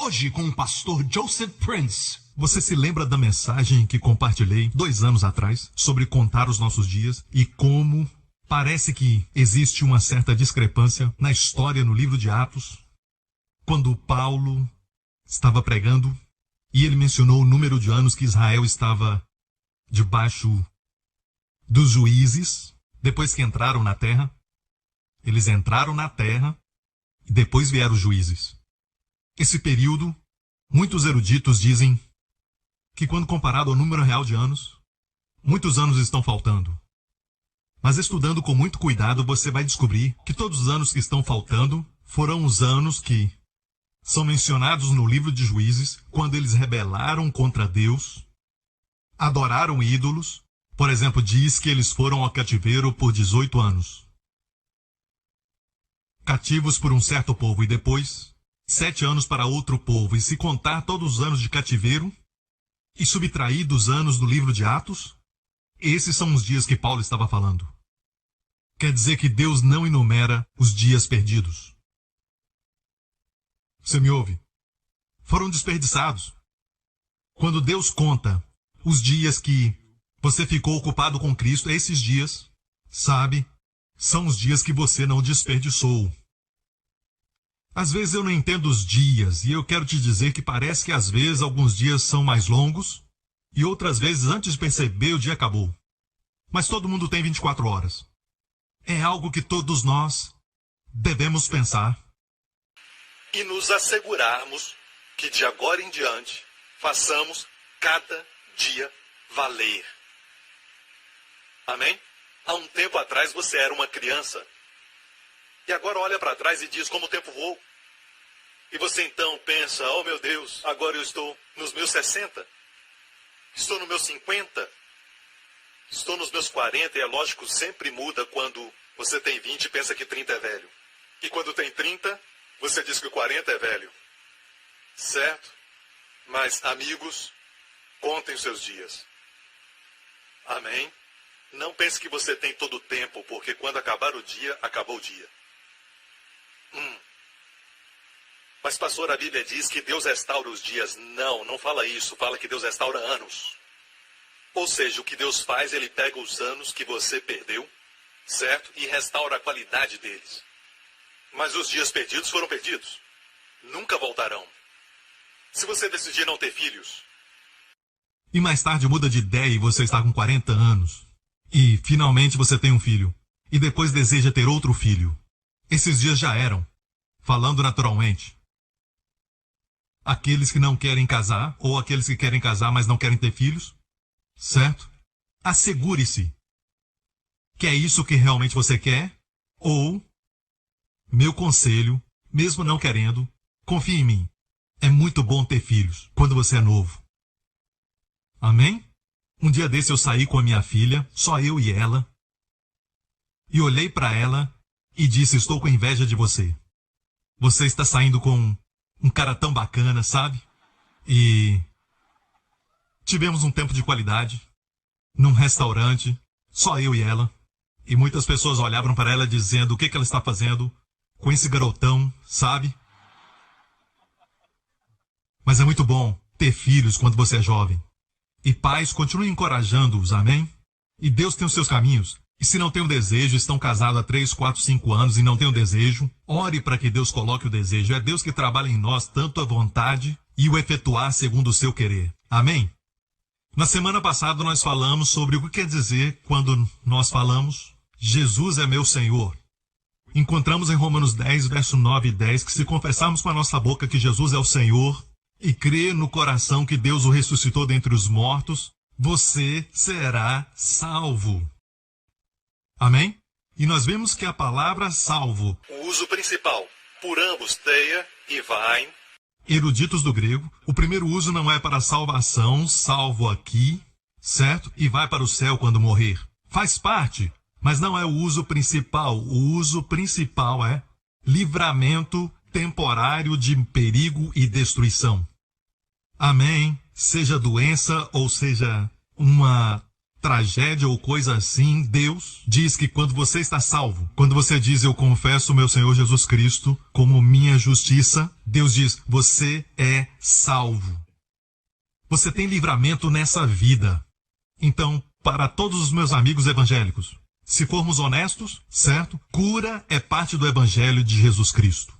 Hoje com o pastor Joseph Prince. Você se lembra da mensagem que compartilhei 2 anos atrás sobre contar os nossos dias e como parece que existe uma certa discrepância na história no livro de Atos? Quando Paulo estava pregando e ele mencionou o número de anos que Israel estava debaixo dos juízes, depois que entraram na terra. Eles entraram na terra e depois vieram os juízes. Esse período, muitos eruditos dizem que quando comparado ao número real de anos, muitos anos estão faltando. Mas estudando com muito cuidado, você vai descobrir que todos os anos que estão faltando foram os anos que são mencionados no livro de Juízes, quando eles rebelaram contra Deus, adoraram ídolos. Por exemplo, diz que eles foram ao cativeiro por 18 anos. Cativos por um certo povo e depois 7 anos para outro povo. E se contar todos os anos de cativeiro e subtrair dos anos do livro de Atos, esses são os dias que Paulo estava falando. Quer dizer que Deus não enumera os dias perdidos. Você me ouve? Foram desperdiçados. Quando Deus conta os dias que você ficou ocupado com Cristo, esses dias, sabe, são os dias que você não desperdiçou. Às vezes eu não entendo os dias, e eu quero te dizer que parece que às vezes alguns dias são mais longos, e outras vezes antes de perceber o dia acabou. Mas todo mundo tem 24 horas. É algo que todos nós devemos pensar. E nos assegurarmos que de agora em diante façamos cada dia valer. Amém? Há um tempo atrás você era uma criança. E agora olha para trás e diz como o tempo voou. E você então pensa, oh meu Deus, agora eu estou nos meus 60. Estou nos meus 50. Estou nos meus 40. E é lógico, sempre muda quando você tem 20 e pensa que 30 é velho. E quando tem 30, você diz que 40 é velho. Certo? Mas, amigos, contem os seus dias. Amém? Não pense que você tem todo o tempo, porque quando acabar o dia, acabou o dia. Mas, pastor, a Bíblia diz que Deus restaura os dias. Não fala isso. Fala que Deus restaura anos. Ou seja, o que Deus faz, Ele pega os anos que você perdeu, certo? E restaura a qualidade deles. Mas os dias perdidos foram perdidos. Nunca voltarão. Se você decidir não ter filhos. E mais tarde muda de ideia e você está com 40 anos. E finalmente você tem um filho. E depois deseja ter outro filho. Esses dias já eram. Falando naturalmente. Aqueles que não querem casar, ou aqueles que querem casar, mas não querem ter filhos. Certo? Assegure-se que é isso que realmente você quer. Ou, meu conselho, mesmo não querendo, confie em mim. É muito bom ter filhos quando você é novo. Amém? Um dia desse eu saí com a minha filha, só eu e ela. E olhei para ela e disse, estou com inveja de você. Você está saindo com um cara tão bacana, sabe? E tivemos um tempo de qualidade, num restaurante, só eu e ela. E muitas pessoas olhavam para ela dizendo, o que ela está fazendo com esse garotão, sabe? Mas é muito bom ter filhos quando você é jovem. E pais, continuem encorajando-os, amém? E Deus tem os seus caminhos. E se não tem o desejo, estão casados há 3, 4, 5 anos e não tem o desejo, ore para que Deus coloque o desejo. É Deus que trabalha em nós tanto a vontade e o efetuar segundo o seu querer. Amém? Na semana passada nós falamos sobre o que quer dizer quando nós falamos Jesus é meu Senhor. Encontramos em Romanos 10, verso 9 e 10, que se confessarmos com a nossa boca que Jesus é o Senhor e crer no coração que Deus o ressuscitou dentre os mortos, você será salvo. Amém? E nós vemos que a palavra salvo, O uso principal, por ambos, teia e vain. eruditos do grego, o primeiro uso não é para salvação, salvo aqui, certo? E vai para o céu quando morrer. Faz parte, mas não é o uso principal. O uso principal é livramento temporário de perigo e destruição. Amém? Seja doença ou seja uma tragédia ou coisa assim, Deus diz que quando você está salvo, quando você diz eu confesso o meu Senhor Jesus Cristo como minha justiça, Deus diz, você é salvo. Você tem livramento nessa vida. Então, para todos os meus amigos evangélicos, se formos honestos, certo? Cura é parte do evangelho de Jesus Cristo.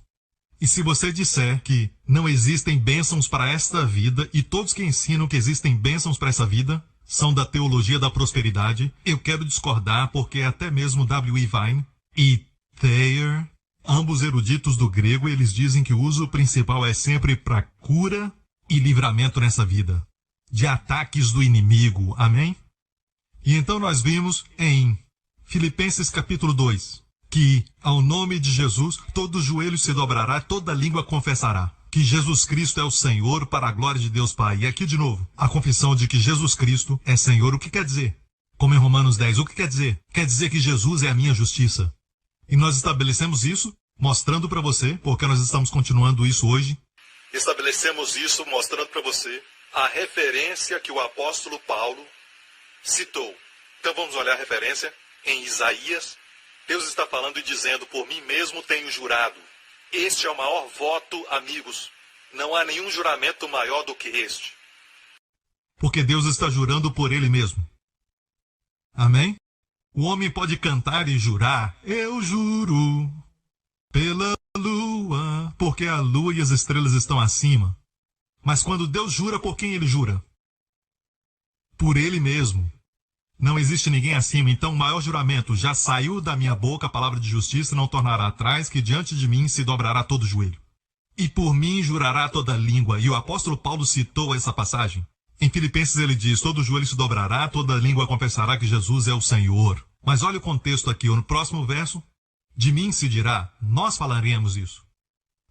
E se você disser que não existem bênçãos para esta vida, e todos que ensinam que existem bênçãos para essa vida são da teologia da prosperidade, eu quero discordar, porque até mesmo W.E. Vine e Thayer, ambos eruditos do grego, eles dizem que o uso principal é sempre para cura e livramento nessa vida, de ataques do inimigo, amém? E então nós vimos em Filipenses capítulo 2, que ao nome de Jesus, todo joelho se dobrará, toda língua confessará que Jesus Cristo é o Senhor para a glória de Deus Pai. E aqui de novo, a confissão de que Jesus Cristo é Senhor, o que quer dizer? Como em Romanos 10, o que quer dizer? Quer dizer que Jesus é a minha justiça. E nós estabelecemos isso, mostrando para você, porque nós estamos continuando isso hoje. Estabelecemos isso mostrando para você a referência que o apóstolo Paulo citou. Então vamos olhar a referência em Isaías. Deus está falando e dizendo, por mim mesmo tenho jurado. Este é o maior voto, amigos. Não há nenhum juramento maior do que este. Porque Deus está jurando por Ele mesmo. Amém? O homem pode cantar e jurar, eu juro pela lua, porque a lua e as estrelas estão acima. Mas quando Deus jura, por quem Ele jura? Por Ele mesmo. Não existe ninguém acima, então o maior juramento, já saiu da minha boca a palavra de justiça, não tornará atrás, que diante de mim se dobrará todo joelho. E por mim jurará toda língua. E o apóstolo Paulo citou essa passagem. Em Filipenses ele diz, todo joelho se dobrará, toda língua confessará que Jesus é o Senhor. Mas olha o contexto aqui, no próximo verso, de mim se dirá, nós falaremos isso.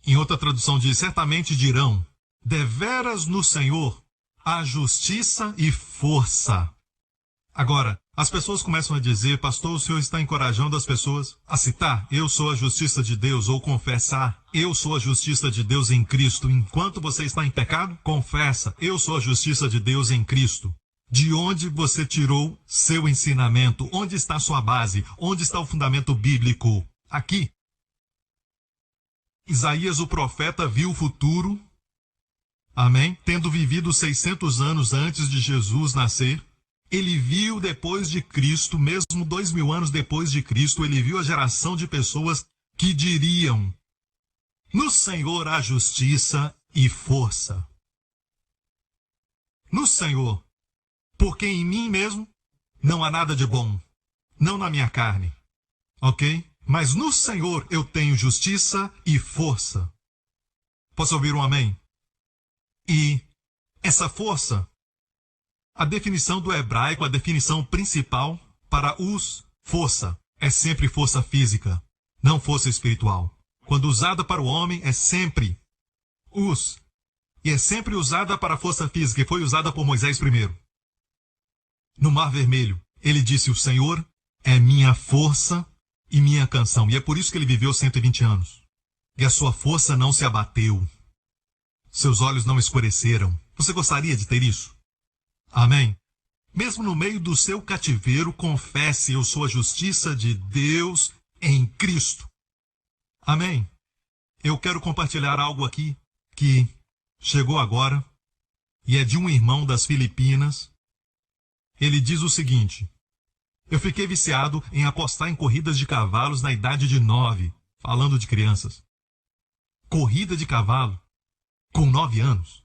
Em outra tradução diz, certamente dirão, deveras no Senhor há justiça e força. Agora, as pessoas começam a dizer, pastor, o senhor está encorajando as pessoas a citar, eu sou a justiça de Deus, ou confessar, eu sou a justiça de Deus em Cristo. Enquanto você está em pecado, confessa, eu sou a justiça de Deus em Cristo. De onde você tirou seu ensinamento? Onde está sua base? Onde está o fundamento bíblico? Aqui. Isaías, o profeta, viu o futuro, amém? Tendo vivido 600 anos antes de Jesus nascer. Ele viu depois de Cristo, mesmo 2000 anos depois de Cristo, ele viu a geração de pessoas que diriam, no Senhor há justiça e força. No Senhor, porque em mim mesmo não há nada de bom, não na minha carne, ok? Mas no Senhor eu tenho justiça e força. Posso ouvir um amém? E essa força, a definição do hebraico, a definição principal para força, é sempre força física, não força espiritual. Quando usada para o homem, é sempre e é sempre usada para a força física, e foi usada por Moisés primeiro. No Mar Vermelho, ele disse, o Senhor é minha força e minha canção. E é por isso que ele viveu 120 anos. E a sua força não se abateu. Seus olhos não escureceram. Você gostaria de ter isso? Amém? Mesmo no meio do seu cativeiro, confesse, eu sou a justiça de Deus em Cristo. Amém? Eu quero compartilhar algo aqui que chegou agora e é de um irmão das Filipinas. Ele diz o seguinte, eu fiquei viciado em apostar em corridas de cavalos na idade de 9, falando de crianças. Corrida de cavalo com 9 anos.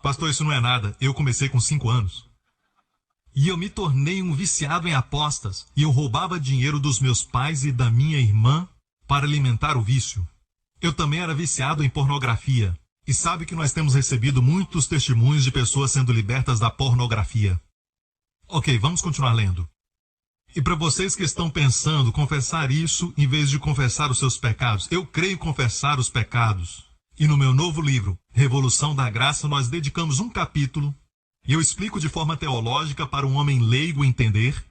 Pastor, isso não é nada. Eu comecei com 5 anos. E eu me tornei um viciado em apostas. E eu roubava dinheiro dos meus pais e da minha irmã para alimentar o vício. Eu também era viciado em pornografia. E sabe que nós temos recebido muitos testemunhos de pessoas sendo libertas da pornografia. Ok, vamos continuar lendo. E para vocês que estão pensando confessar isso em vez de confessar os seus pecados, eu creio em confessar os pecados. E no meu novo livro, Revolução da Graça, nós dedicamos um capítulo, e eu explico de forma teológica para um homem leigo entender,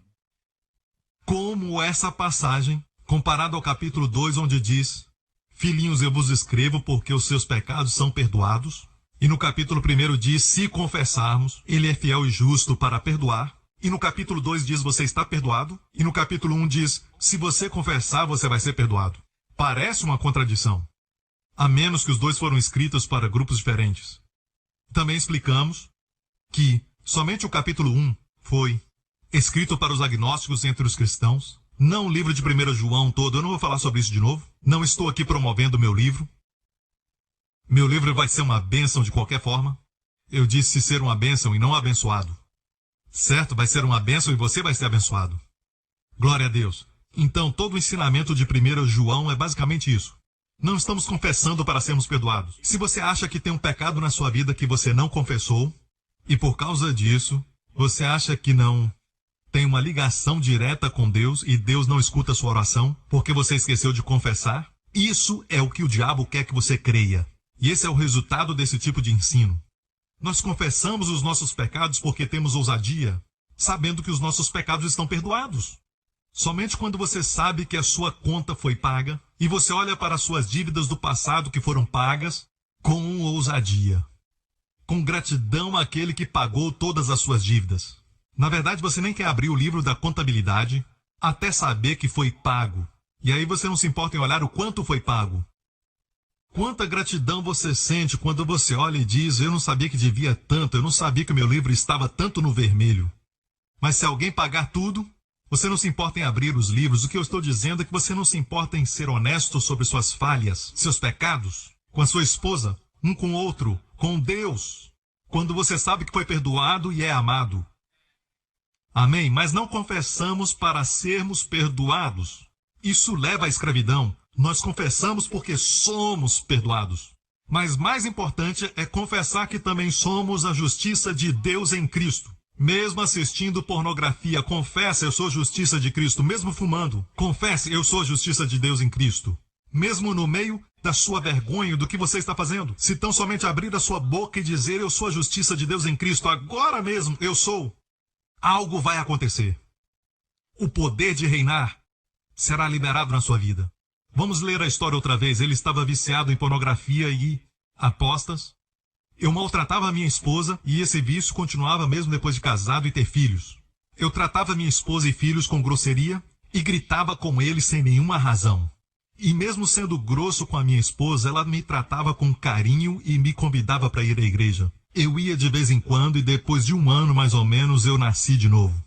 como essa passagem, comparada ao capítulo 2, onde diz, filhinhos, eu vos escrevo porque os seus pecados são perdoados. E no capítulo 1 diz, se confessarmos, ele é fiel e justo para perdoar E no capítulo 2 diz, você está perdoado. E no capítulo 1 diz, se você confessar, você vai ser perdoado. Parece uma contradição, a menos que os dois foram escritos para grupos diferentes. Também explicamos que somente o capítulo 1 foi escrito para os agnósticos entre os cristãos, não o livro de 1 João todo. Eu não vou falar sobre isso de novo. Não estou aqui promovendo o meu livro. Meu livro vai ser uma bênção de qualquer forma. Eu disse ser uma bênção e não abençoado. Certo? Vai ser uma bênção e você vai ser abençoado. Glória a Deus. Então, todo o ensinamento de 1 João é basicamente isso. Não estamos confessando para sermos perdoados. Se você acha que tem um pecado na sua vida que você não confessou, e por causa disso, você acha que não tem uma ligação direta com Deus e Deus não escuta a sua oração porque você esqueceu de confessar, isso é o que o diabo quer que você creia. E esse é o resultado desse tipo de ensino. Nós confessamos os nossos pecados porque temos ousadia, sabendo que os nossos pecados estão perdoados. Somente quando você sabe que a sua conta foi paga e você olha para as suas dívidas do passado que foram pagas com ousadia, com gratidão àquele que pagou todas as suas dívidas. Na verdade, você nem quer abrir o livro da contabilidade até saber que foi pago. E aí você não se importa em olhar o quanto foi pago. Quanta gratidão você sente quando você olha e diz, eu não sabia que devia tanto, eu não sabia que o meu livro estava tanto no vermelho. Mas se alguém pagar tudo, você não se importa em abrir os livros. O que eu estou dizendo é que você não se importa em ser honesto sobre suas falhas, seus pecados, com a sua esposa, um com o outro, com Deus, quando você sabe que foi perdoado e é amado. Amém? Mas não confessamos para sermos perdoados. Isso leva à escravidão. Nós confessamos porque somos perdoados. Mas mais importante é confessar que também somos a justiça de Deus em Cristo. Mesmo assistindo pornografia, confessa, eu sou justiça de Cristo. Mesmo fumando, confesse, eu sou a justiça de Deus em Cristo. Mesmo no meio da sua vergonha do que você está fazendo. Se tão somente abrir a sua boca e dizer, eu sou a justiça de Deus em Cristo, agora mesmo eu sou, algo vai acontecer. O poder de reinar será liberado na sua vida. Vamos ler a história outra vez. Ele estava viciado em pornografia e apostas. Eu maltratava a minha esposa e esse vício continuava mesmo depois de casado e ter filhos. Eu tratava minha esposa e filhos com grosseria e gritava com eles sem nenhuma razão. E mesmo sendo grosso com a minha esposa, ela me tratava com carinho e me convidava para ir à igreja. Eu ia de vez em quando e depois de um ano mais ou menos eu nasci de novo.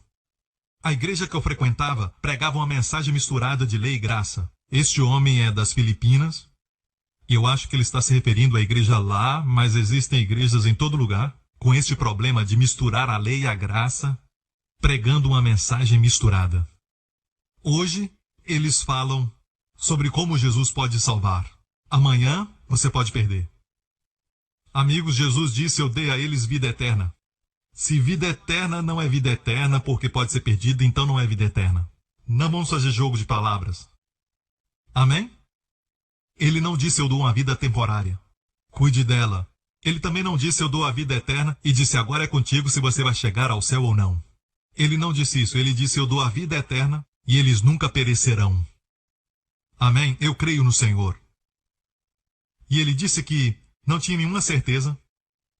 A igreja que eu frequentava pregava uma mensagem misturada de lei e graça. Este homem é das Filipinas. E eu acho que ele está se referindo à igreja lá, mas existem igrejas em todo lugar com este problema de misturar a lei e a graça, pregando uma mensagem misturada. Hoje, eles falam sobre como Jesus pode salvar. Amanhã, você pode perder. Amigos, Jesus disse, eu dei a eles vida eterna. Se vida eterna não é vida eterna porque pode ser perdida, então não é vida eterna. Não vamos fazer jogo de palavras. Amém? Ele não disse eu dou uma vida temporária. Cuide dela. Ele também não disse eu dou a vida eterna e disse agora é contigo se você vai chegar ao céu ou não. Ele não disse isso. Ele disse eu dou a vida eterna e eles nunca perecerão. Amém? Eu creio no Senhor. E ele disse que não tinha nenhuma certeza.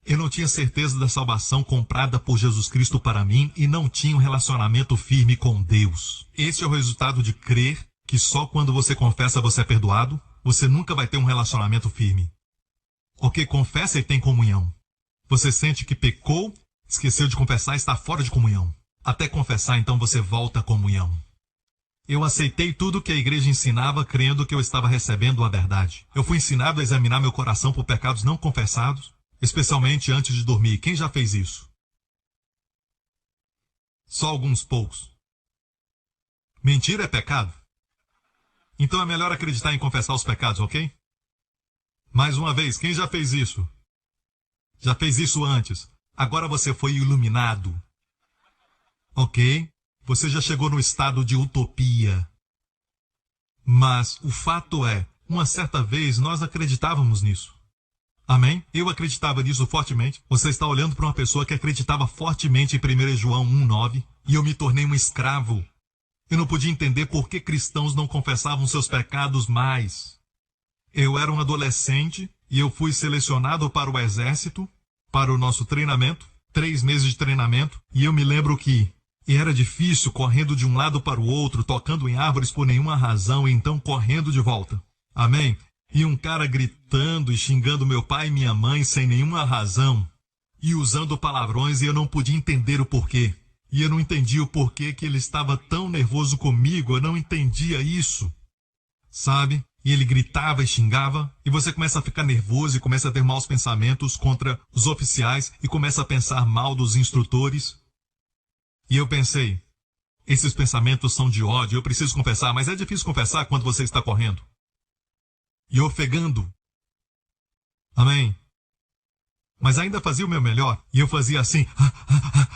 Eu não tinha certeza da salvação comprada por Jesus Cristo para mim e não tinha um relacionamento firme com Deus. Esse é o resultado de crer que só quando você confessa você é perdoado. Você nunca vai ter um relacionamento firme. Porque confessa e tem comunhão. Você sente que pecou, esqueceu de confessar e está fora de comunhão. Até confessar, então você volta à comunhão. Eu aceitei tudo que a igreja ensinava, crendo que eu estava recebendo a verdade. Eu fui ensinado a examinar meu coração por pecados não confessados, especialmente antes de dormir. Quem já fez isso? Só alguns poucos. Mentira é pecado? Então é melhor acreditar em confessar os pecados, ok? Mais uma vez, quem já fez isso? Já fez isso antes. Agora você foi iluminado. Ok? Você já chegou no estado de utopia. Mas o fato é, uma certa vez nós acreditávamos nisso. Amém? Eu acreditava nisso fortemente. Você está olhando para uma pessoa que acreditava fortemente em 1 João 1,9 e eu me tornei um escravo. Eu não podia entender por que cristãos não confessavam seus pecados mais. Eu era um adolescente e eu fui selecionado para o exército, para o nosso treinamento, 3 meses de treinamento, e eu me lembro que E era difícil, correndo de um lado para o outro, tocando em árvores por nenhuma razão, e então correndo de volta. Amém? E um cara gritando e xingando meu pai e minha mãe sem nenhuma razão. E usando palavrões e eu não podia entender o porquê. E eu não entendia o porquê que ele estava tão nervoso comigo, eu não entendia isso. Sabe? E ele gritava e xingava, e você começa a ficar nervoso e começa a ter maus pensamentos contra os oficiais e começa a pensar mal dos instrutores. E eu pensei, esses pensamentos são de ódio, eu preciso confessar, mas é difícil confessar quando você está correndo. E ofegando. Amém? Mas ainda fazia o meu melhor, e eu fazia assim,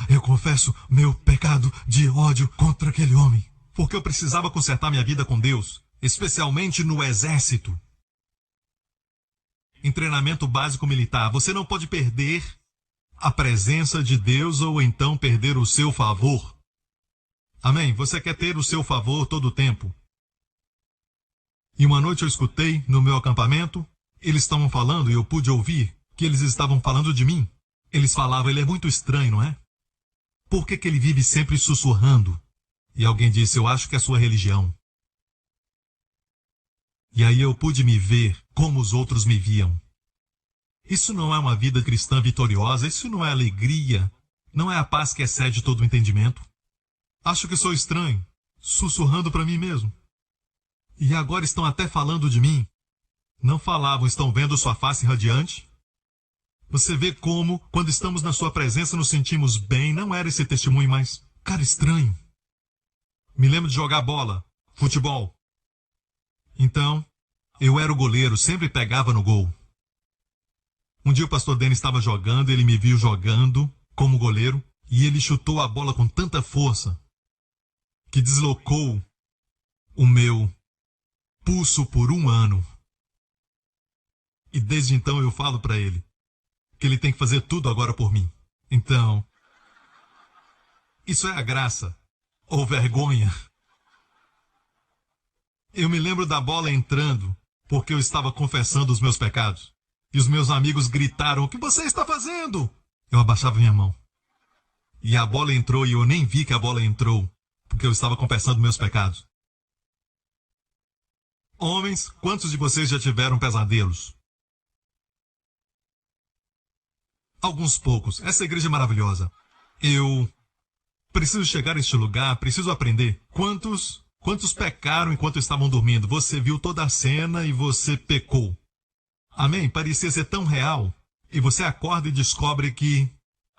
eu confesso meu pecado de ódio contra aquele homem, porque eu precisava consertar minha vida com Deus, especialmente no exército. Em treinamento básico militar, você não pode perder a presença de Deus ou então perder o seu favor. Amém? Você quer ter o seu favor todo o tempo. E uma noite eu escutei no meu acampamento, eles estavam falando e eu pude ouvir que eles estavam falando de mim. Eles falavam, ele é muito estranho, não é? Por que ele vive sempre sussurrando? E alguém disse, eu acho que é a sua religião. E aí eu pude me ver como os outros me viam. Isso não é uma vida cristã vitoriosa, isso não é alegria, não é a paz que excede todo o entendimento. Acho que sou estranho, sussurrando para mim mesmo. E agora estão até falando de mim. Não falavam, estão vendo sua face radiante? Você vê como, quando estamos na sua presença, nos sentimos bem. Não era esse testemunho, mas, cara, estranho. Me lembro de jogar bola, futebol. Então, eu era o goleiro, sempre pegava no gol. Um dia o pastor Denis estava jogando, ele me viu jogando como goleiro, e ele chutou a bola com tanta força que deslocou o meu pulso por 1 ano. E desde então eu falo para ele que ele tem que fazer tudo agora por mim. Então, isso é a graça ou vergonha? Eu me lembro da bola entrando porque eu estava confessando os meus pecados. E os meus amigos gritaram, o que você está fazendo? Eu abaixava minha mão. E a bola entrou e eu nem vi que a bola entrou, porque eu estava confessando meus pecados. Homens, quantos de vocês já tiveram pesadelos? Alguns poucos. Essa igreja é maravilhosa. Eu preciso chegar a este lugar, preciso aprender. Quantos pecaram enquanto estavam dormindo? Você viu toda a cena e você pecou. Amém? Parecia ser tão real. E você acorda e descobre que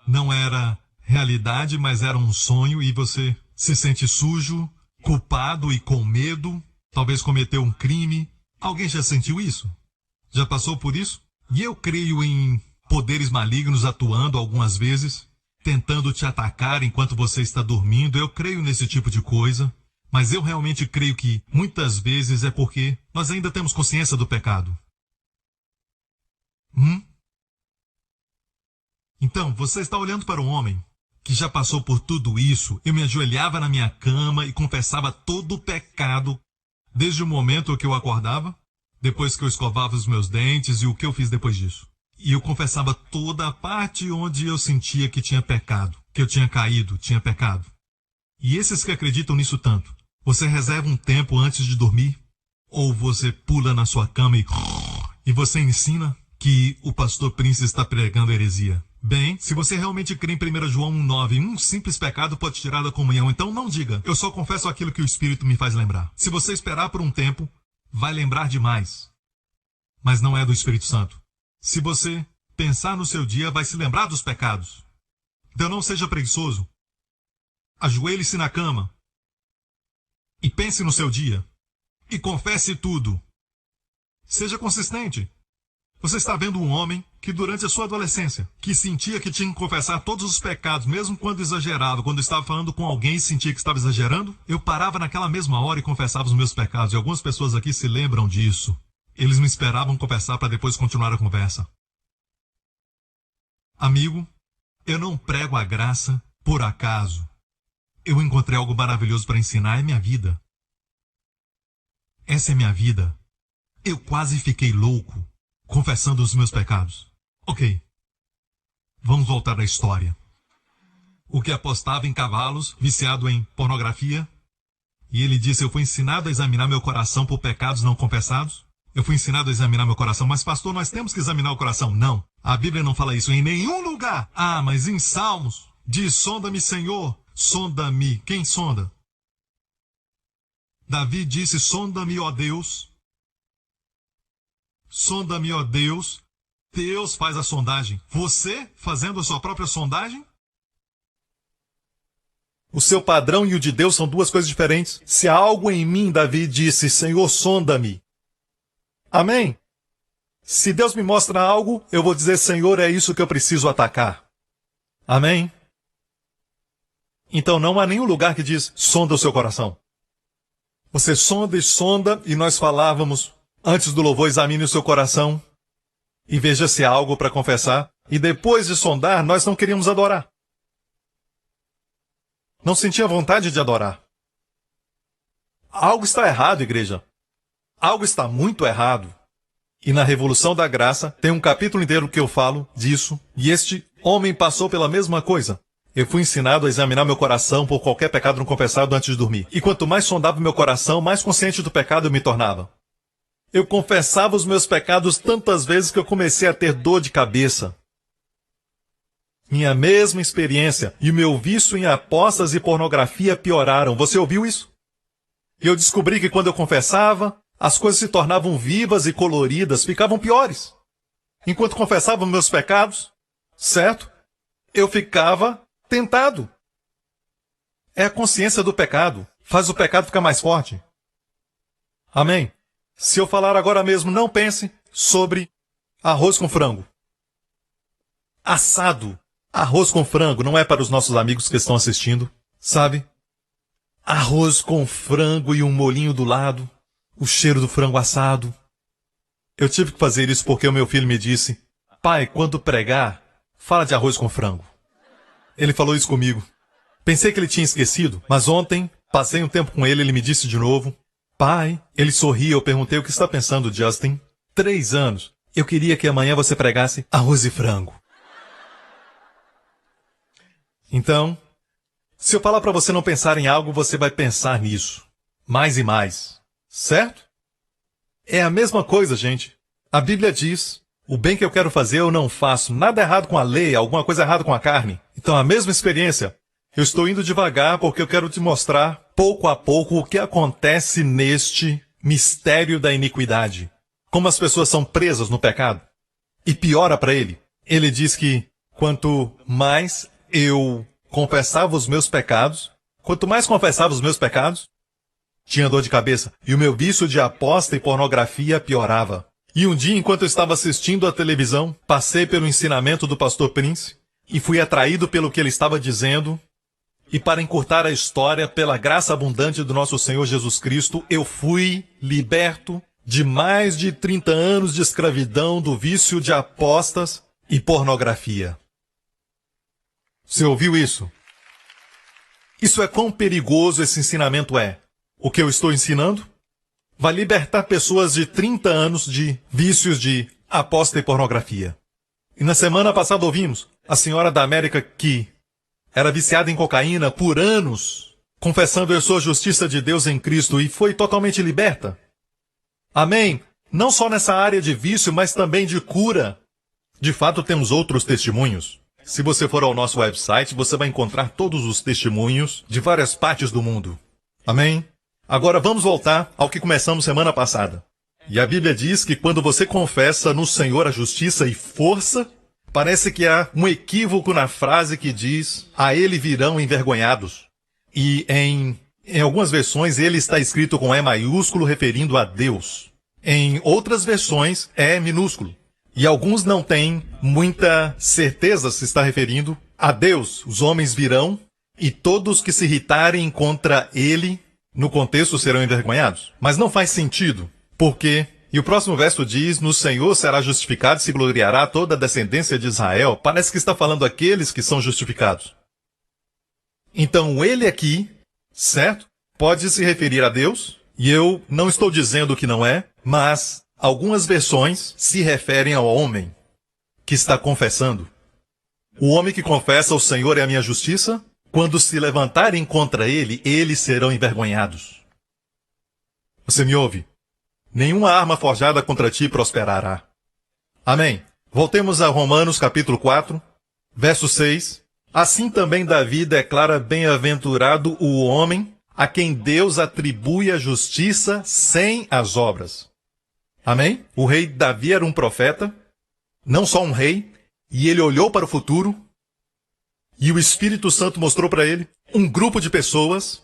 não era realidade, mas era um sonho, e você se sente sujo, culpado e com medo. Talvez cometeu um crime. Alguém já sentiu isso? Já passou por isso? E eu creio em poderes malignos atuando algumas vezes, tentando te atacar enquanto você está dormindo. Eu creio nesse tipo de coisa. Mas eu realmente creio que muitas vezes é porque nós ainda temos consciência do pecado. Então, você está olhando para um homem que já passou por tudo isso. Eu me ajoelhava na minha cama e confessava todo o pecado, desde o momento que eu acordava, depois que eu escovava os meus dentes e o que eu fiz depois disso. E eu confessava toda a parte onde eu sentia que tinha pecado, que eu tinha caído, tinha pecado. E esses que acreditam nisso tanto, você reserva um tempo antes de dormir? Ou você pula na sua cama e você ensina que o pastor Prince está pregando heresia? Bem, se você realmente crê em 1 João 1,9, um simples pecado pode tirar da comunhão, então não diga, eu só confesso aquilo que o Espírito me faz lembrar. Se você esperar por um tempo, vai lembrar demais. Mas não é do Espírito Santo. Se você pensar no seu dia, vai se lembrar dos pecados. Então não seja preguiçoso. Ajoelhe-se na cama. E pense no seu dia. E confesse tudo. Seja consistente. Você está vendo um homem que durante a sua adolescência, que sentia que tinha que confessar todos os pecados, mesmo quando exagerava, quando estava falando com alguém e sentia que estava exagerando, eu parava naquela mesma hora e confessava os meus pecados. E algumas pessoas aqui se lembram disso. Eles me esperavam confessar para depois continuar a conversa. Amigo, eu não prego a graça por acaso. Eu encontrei algo maravilhoso para ensinar, é minha vida. Essa é minha vida. Eu quase fiquei louco, confessando os meus pecados. Ok. Vamos voltar à história. o que apostava em cavalos, viciado em pornografia. E ele disse, eu fui ensinado a examinar meu coração por pecados não confessados. Eu fui ensinado a examinar meu coração. Mas, pastor, nós temos que examinar o coração. Não, a Bíblia não fala isso em nenhum lugar. Ah, mas em Salmos, diz, sonda-me, Senhor, sonda-me. Quem sonda? Davi disse, sonda-me, ó Deus. Sonda-me, ó Deus. Deus faz a sondagem. Você fazendo a sua própria sondagem? O seu padrão e o de Deus são duas coisas diferentes. Se há algo em mim, Davi disse, Senhor, sonda-me. Amém? Se Deus me mostra algo, eu vou dizer, Senhor, é isso que eu preciso atacar. Amém? Então não há nenhum lugar que diz, sonda o seu coração. Você sonda, e nós falávamos, antes do louvor, examine o seu coração e veja se há algo para confessar. E depois de sondar, nós não queríamos adorar. Não sentia vontade de adorar. Algo está errado, igreja. Algo está muito errado. E na Revolução da Graça tem um capítulo inteiro que eu falo disso. E este homem passou pela mesma coisa. Eu fui ensinado a examinar meu coração por qualquer pecado não confessado antes de dormir. E quanto mais sondava meu coração, mais consciente do pecado eu me tornava. Eu confessava os meus pecados tantas vezes que eu comecei a ter dor de cabeça. Minha mesma experiência e o meu vício em apostas e pornografia pioraram. Você ouviu isso? E eu descobri que quando eu confessava, as coisas se tornavam vivas e coloridas, ficavam piores. Enquanto confessava meus pecados, certo? Eu ficava tentado. É a consciência do pecado. Faz o pecado ficar mais forte. Amém? Se eu falar agora mesmo, não pense sobre arroz com frango. Assado. Arroz com frango não é para os nossos amigos que estão assistindo, sabe? Arroz com frango e um molhinho do lado, o cheiro do frango assado. Eu tive que fazer isso porque o meu filho me disse, pai, quando pregar, fala de arroz com frango. Ele falou isso comigo. Pensei que ele tinha esquecido, mas ontem, passei um tempo com ele, ele me disse de novo, pai, ele sorria, eu perguntei o que está pensando, Justin. 3 anos, eu queria que amanhã você pregasse arroz e frango. Então, se eu falar para você não pensar em algo, você vai pensar nisso. Mais e mais. Certo? É a mesma coisa, gente. A Bíblia diz, o bem que eu quero fazer eu não faço. Nada errado com a lei, alguma coisa errada com a carne. Então, a mesma experiência. Eu estou indo devagar porque eu quero te mostrar, pouco a pouco, o que acontece neste mistério da iniquidade. Como as pessoas são presas no pecado. E piora para ele. Ele diz que quanto mais eu confessava os meus pecados. Quanto mais confessava os meus pecados, tinha dor de cabeça. E o meu vício de aposta e pornografia piorava. E um dia, enquanto eu estava assistindo a televisão, passei pelo ensinamento do pastor Prince e fui atraído pelo que ele estava dizendo. E para encurtar a história, pela graça abundante do nosso Senhor Jesus Cristo, eu fui liberto de mais de 30 anos de escravidão do vício de apostas e pornografia. Você ouviu isso? Isso é quão perigoso esse ensinamento é. O que eu estou ensinando vai libertar pessoas de 30 anos de vícios de aposta e pornografia. E na semana passada ouvimos a senhora da América que era viciada em cocaína por anos, confessando eu sou a justiça de Deus em Cristo e foi totalmente liberta. Amém? Não só nessa área de vício, mas também de cura. De fato, temos outros testemunhos. Se você for ao nosso website, você vai encontrar todos os testemunhos de várias partes do mundo. Amém? Agora vamos voltar ao que começamos semana passada. E a Bíblia diz que quando você confessa no Senhor a justiça e força, parece que há um equívoco na frase que diz, a ele virão envergonhados. E em algumas versões ele está escrito com E maiúsculo referindo a Deus. Em outras versões é minúsculo. E alguns não têm muita certeza se está referindo a Deus. Os homens virão e todos que se irritarem contra ele, no contexto, serão envergonhados. Mas não faz sentido, porque, e o próximo verso diz, no Senhor será justificado e se gloriará toda a descendência de Israel. Parece que está falando aqueles que são justificados. Então ele aqui, certo? Pode se referir a Deus, e eu não estou dizendo que não é, mas algumas versões se referem ao homem que está confessando. O homem que confessa: o Senhor é a minha justiça, quando se levantarem contra ele, eles serão envergonhados. Você me ouve? Nenhuma arma forjada contra ti prosperará. Amém. Voltemos a Romanos capítulo 4, verso 6. Assim também Davi declara: bem-aventurado o homem a quem Deus atribui a justiça sem as obras. Amém? O rei Davi era um profeta, não só um rei, e ele olhou para o futuro, e o Espírito Santo mostrou para ele um grupo de pessoas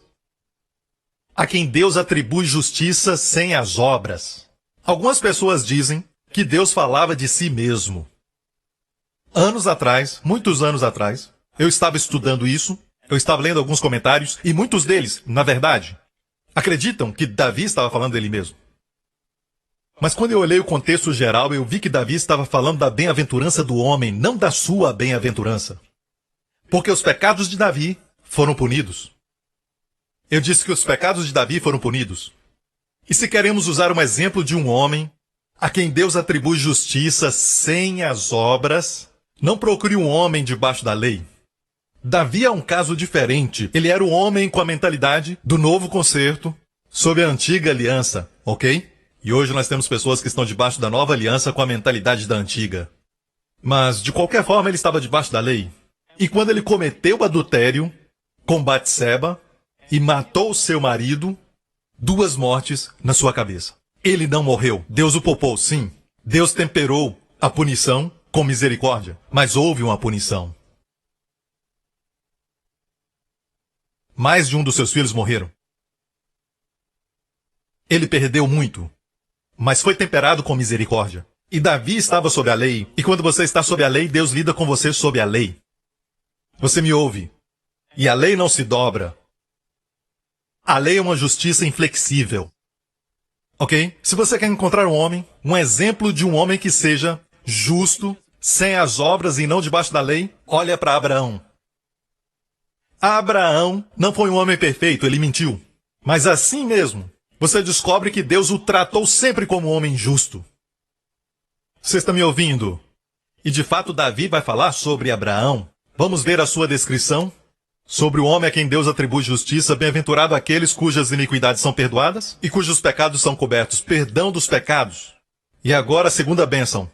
a quem Deus atribui justiça sem as obras. Algumas pessoas dizem que Deus falava de si mesmo. Anos atrás, muitos anos atrás, eu estava estudando isso, eu estava lendo alguns comentários, e muitos deles, na verdade, acreditam que Davi estava falando dele mesmo. Mas quando eu olhei o contexto geral, eu vi que Davi estava falando da bem-aventurança do homem, não da sua bem-aventurança. Porque os pecados de Davi foram punidos. Eu disse que os pecados de Davi foram punidos. E se queremos usar um exemplo de um homem a quem Deus atribui justiça sem as obras, não procure um homem debaixo da lei. Davi é um caso diferente. Ele era um homem com a mentalidade do novo concerto sob a antiga aliança, ok? E hoje nós temos pessoas que estão debaixo da nova aliança com a mentalidade da antiga. Mas, de qualquer forma, ele estava debaixo da lei. E quando ele cometeu adultério com Batseba e matou seu marido, 2 mortes na sua cabeça. Ele não morreu. Deus o poupou, sim. Deus temperou a punição com misericórdia. Mas houve uma punição. Mais de um dos seus filhos morreram. Ele perdeu muito, mas foi temperado com misericórdia. E Davi estava sob a lei. E quando você está sob a lei, Deus lida com você sob a lei. Você me ouve? E a lei não se dobra. A lei é uma justiça inflexível. Ok? Se você quer encontrar um homem, um exemplo de um homem que seja justo, sem as obras e não debaixo da lei, olha para Abraão. Abraão não foi um homem perfeito, ele mentiu. Mas assim mesmo, você descobre que Deus o tratou sempre como um homem justo. Você está me ouvindo? E de fato Davi vai falar sobre Abraão. Vamos ver a sua descrição sobre o homem a quem Deus atribui justiça. Bem-aventurado aqueles cujas iniquidades são perdoadas e cujos pecados são cobertos. Perdão dos pecados. E agora a segunda bênção.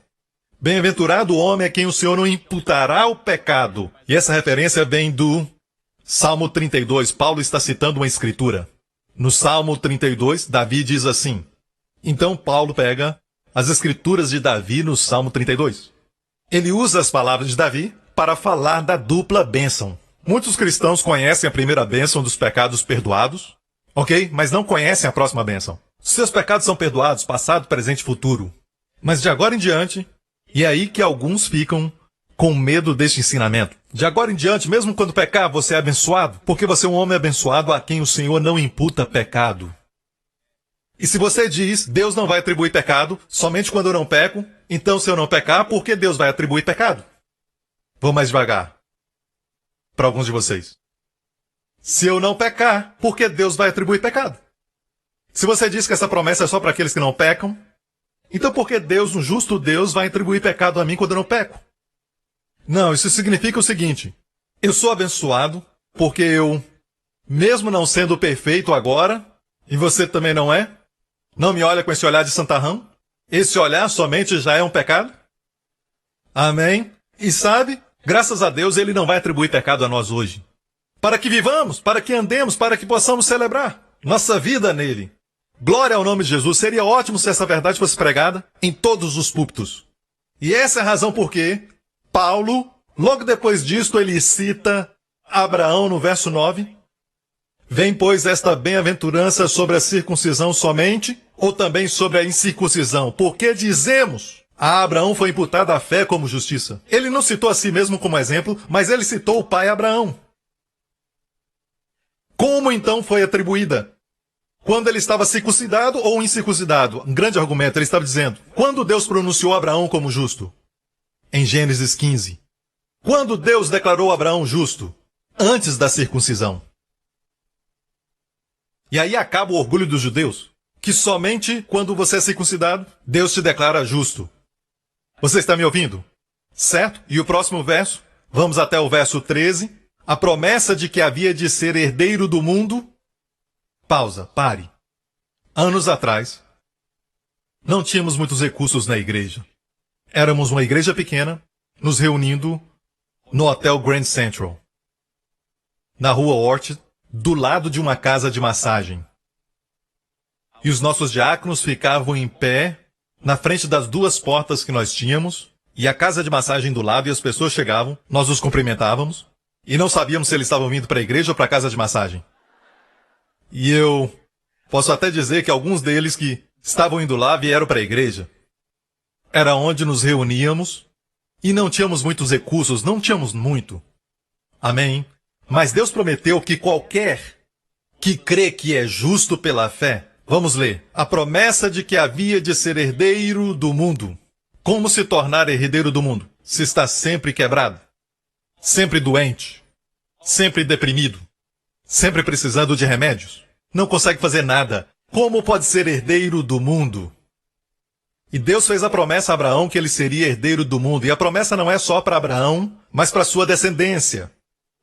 Bem-aventurado o homem a quem o Senhor não imputará o pecado. E essa referência vem do Salmo 32. Paulo está citando uma escritura. No Salmo 32, Davi diz assim. Então Paulo pega as escrituras de Davi no Salmo 32. Ele usa as palavras de Davi para falar da dupla bênção. Muitos cristãos conhecem a primeira bênção dos pecados perdoados, ok? Mas não conhecem a próxima bênção. Seus pecados são perdoados, passado, presente e futuro. Mas de agora em diante, e é aí que alguns ficam com medo deste ensinamento. De agora em diante, mesmo quando pecar, você é abençoado, porque você é um homem abençoado a quem o Senhor não imputa pecado. E se você diz, Deus não vai atribuir pecado, somente quando eu não peco, então se eu não pecar, por que Deus vai atribuir pecado? Vou mais devagar. Para alguns de vocês. Se eu não pecar, por que Deus vai atribuir pecado? Se você diz que essa promessa é só para aqueles que não pecam, então por que Deus, um justo Deus, vai atribuir pecado a mim quando eu não peco? Não, isso significa o seguinte. Eu sou abençoado porque eu, mesmo não sendo perfeito agora, e você também não é, não me olha com esse olhar de santarrão? Esse olhar somente já é um pecado? Amém? E sabe, graças a Deus ele não vai atribuir pecado a nós hoje. Para que vivamos, para que andemos, para que possamos celebrar nossa vida nele. Glória ao nome de Jesus. Seria ótimo se essa verdade fosse pregada em todos os púlpitos. E essa é a razão por que Paulo, logo depois disto, ele cita Abraão no verso 9. Vem, pois, esta bem-aventurança sobre a circuncisão somente, ou também sobre a incircuncisão? Porque dizemos, a Abraão foi imputada a fé como justiça. Ele não citou a si mesmo como exemplo, mas ele citou o pai Abraão. Como então foi atribuída? Quando ele estava circuncidado ou incircuncidado? Um grande argumento, ele estava dizendo, quando Deus pronunciou Abraão como justo? Em Gênesis 15. Quando Deus declarou Abraão justo? Antes da circuncisão. E aí acaba o orgulho dos judeus, que somente quando você é circuncidado, Deus te declara justo. Você está me ouvindo? Certo? E o próximo verso? Vamos até o verso 13. A promessa de que havia de ser herdeiro do mundo. Pausa, pare. Anos atrás, não tínhamos muitos recursos na igreja. Éramos uma igreja pequena, nos reunindo no Hotel Grand Central, na rua Orchard, do lado de uma casa de massagem. E os nossos diáconos ficavam em pé na frente das duas portas que nós tínhamos, e a casa de massagem do lado, e as pessoas chegavam, nós os cumprimentávamos, e não sabíamos se eles estavam vindo para a igreja ou para a casa de massagem. E eu posso até dizer que alguns deles que estavam indo lá vieram para a igreja. Era onde nos reuníamos, e não tínhamos muitos recursos, não tínhamos muito. Amém? Mas Deus prometeu que qualquer que crê que é justo pela fé. Vamos ler. A promessa de que havia de ser herdeiro do mundo. Como se tornar herdeiro do mundo? Se está sempre quebrado, sempre doente, sempre deprimido, sempre precisando de remédios, não consegue fazer nada. Como pode ser herdeiro do mundo? E Deus fez a promessa a Abraão que ele seria herdeiro do mundo. E a promessa não é só para Abraão, mas para sua descendência.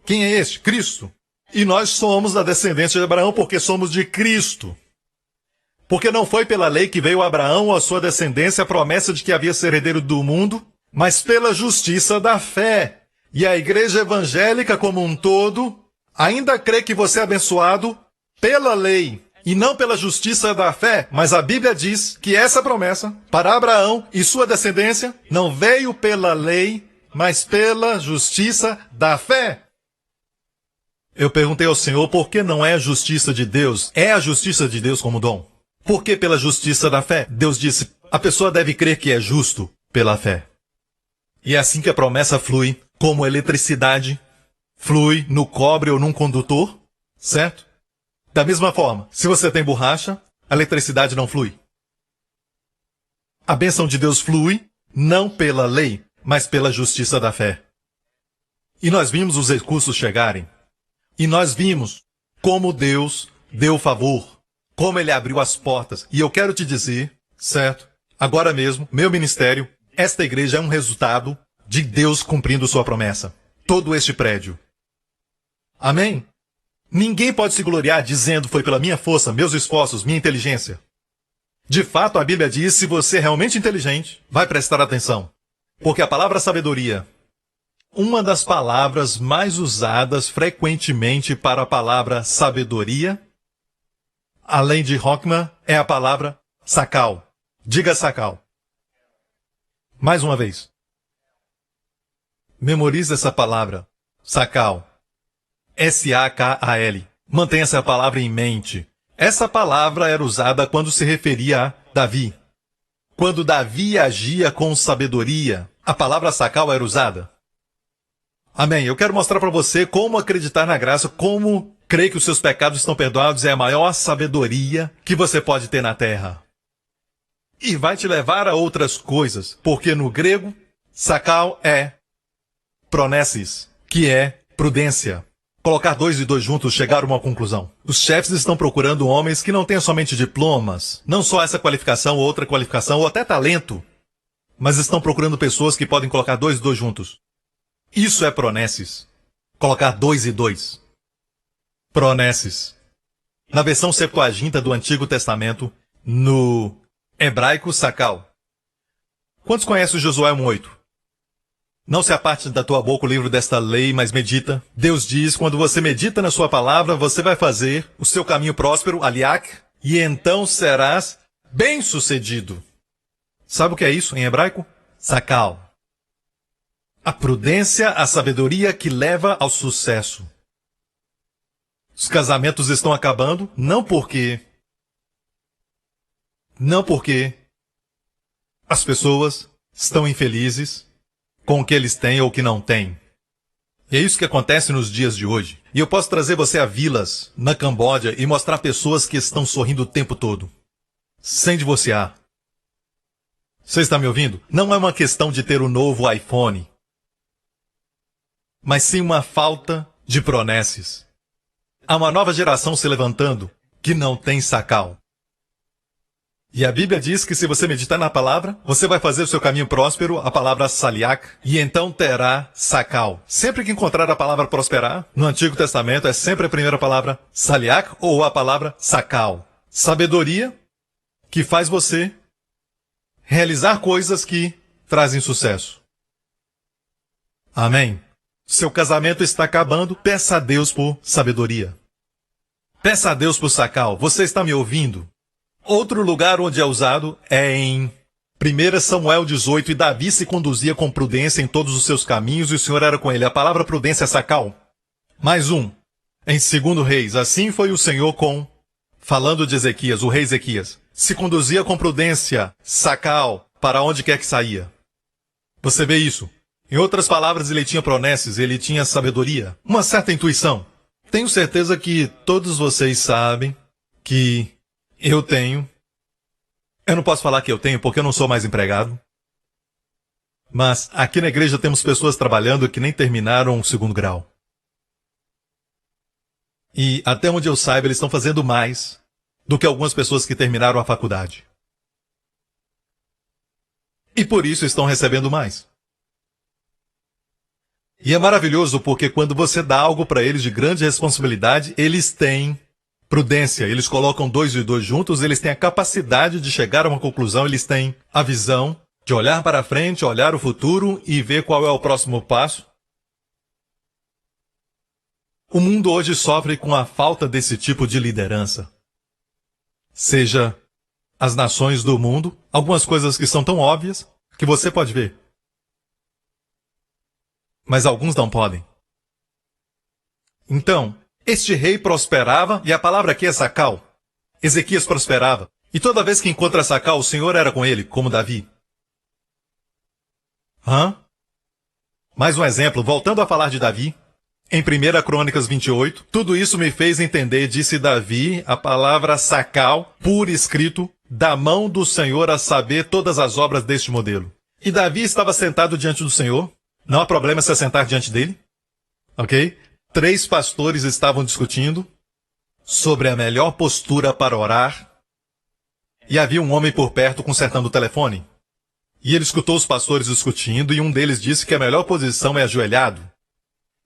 Quem é este? Cristo. E nós somos da descendência de Abraão porque somos de Cristo. Porque não foi pela lei que veio a Abraão ou a sua descendência a promessa de que havia ser herdeiro do mundo, mas pela justiça da fé. E a igreja evangélica como um todo ainda crê que você é abençoado pela lei e não pela justiça da fé. Mas a Bíblia diz que essa promessa para Abraão e sua descendência não veio pela lei, mas pela justiça da fé. Eu perguntei ao Senhor por que não é a justiça de Deus, é a justiça de Deus como dom. Por que pela justiça da fé? Deus disse, a pessoa deve crer que é justo pela fé. E é assim que a promessa flui, como eletricidade flui no cobre ou num condutor, certo? Da mesma forma, se você tem borracha, a eletricidade não flui. A bênção de Deus flui, não pela lei, mas pela justiça da fé. E nós vimos os recursos chegarem. E nós vimos como Deus deu favor. Como ele abriu as portas. E eu quero te dizer, certo? Agora mesmo, meu ministério, esta igreja é um resultado de Deus cumprindo sua promessa. Todo este prédio. Amém? Ninguém pode se gloriar dizendo foi pela minha força, meus esforços, minha inteligência. De fato, a Bíblia diz, se você é realmente inteligente, vai prestar atenção. Porque a palavra sabedoria, uma das palavras mais usadas frequentemente para a palavra sabedoria, além de Rockman, é a palavra sacal. Diga sacal. Mais uma vez. Memorize essa palavra. Sacal. S-A-K-A-L. Mantenha essa palavra em mente. Essa palavra era usada quando se referia a Davi. Quando Davi agia com sabedoria, a palavra sacal era usada. Amém. Eu quero mostrar para você como acreditar na graça, como crer que os seus pecados estão perdoados é a maior sabedoria que você pode ter na terra. E vai te levar a outras coisas, porque no grego, sacal é pronesis, que é prudência. Colocar 2 e 2 juntos, chegar a uma conclusão. Os chefes estão procurando homens que não tenham somente diplomas, não só essa qualificação ou outra qualificação, ou até talento, mas estão procurando pessoas que podem colocar 2 e 2 juntos. Isso é pronesis. Colocar 2 e 2. Pronesis. Na versão Septuaginta do Antigo Testamento, no hebraico sacal. Quantos conhecem o Josué 1:8? Não se aparte da tua boca o livro desta lei, mas medita. Deus diz, quando você medita na sua palavra, você vai fazer o seu caminho próspero, aliak, e então serás bem-sucedido. Sabe o que é isso em hebraico? Sacal. A prudência, a sabedoria que leva ao sucesso. Os casamentos estão acabando, não porque as pessoas estão infelizes com o que eles têm ou o que não têm. E é isso que acontece nos dias de hoje. E eu posso trazer você a vilas na Camboja e mostrar pessoas que estão sorrindo o tempo todo, sem divorciar. Você está me ouvindo? Não é uma questão de ter o novo iPhone, mas sim uma falta de proneses. Há uma nova geração se levantando que não tem sacal. E a Bíblia diz que se você meditar na palavra, você vai fazer o seu caminho próspero, a palavra saliak, e então terá sacal. Sempre que encontrar a palavra prosperar, no Antigo Testamento é sempre a primeira palavra saliak ou a palavra sacal. Sabedoria que faz você realizar coisas que trazem sucesso. Amém. Seu casamento está acabando, peça a Deus por sabedoria. Peça a Deus por sacal. Você está me ouvindo? Outro lugar onde é usado é em 1 Samuel 18, e Davi se conduzia com prudência em todos os seus caminhos, e o Senhor era com ele. A palavra prudência é sacal. Mais um. Em 2 Reis, assim foi o Senhor falando de Ezequias, o rei Ezequias. Se conduzia com prudência, sacal, para onde quer que saía. Você vê isso? Em outras palavras, ele tinha proneses, ele tinha sabedoria, uma certa intuição. Tenho certeza que todos vocês sabem que eu tenho. Eu não posso falar que eu tenho porque eu não sou mais empregado. Mas aqui na igreja temos pessoas trabalhando que nem terminaram o 2º grau. E até onde eu saiba, eles estão fazendo mais do que algumas pessoas que terminaram a faculdade. E por isso estão recebendo mais. E é maravilhoso porque quando você dá algo para eles de grande responsabilidade, eles têm prudência, eles colocam 2 e 2 juntos, eles têm a capacidade de chegar a uma conclusão, eles têm a visão de olhar para frente, olhar o futuro e ver qual é o próximo passo. O mundo hoje sofre com a falta desse tipo de liderança. Seja as nações do mundo, algumas coisas que são tão óbvias que você pode ver. Mas alguns não podem. Então, este rei prosperava, e a palavra aqui é sacal. Ezequias prosperava. E toda vez que encontra sacal, o Senhor era com ele, como Davi. Mais um exemplo, voltando a falar de Davi. Em 1 Crônicas 28, tudo isso me fez entender, disse Davi, a palavra sacal, por escrito, da mão do Senhor a saber todas as obras deste modelo. E Davi estava sentado diante do Senhor. Não há problema se sentar diante dele. Ok? 3 pastores estavam discutindo sobre a melhor postura para orar. E havia um homem por perto consertando o telefone. E ele escutou os pastores discutindo e um deles disse que a melhor posição é ajoelhado.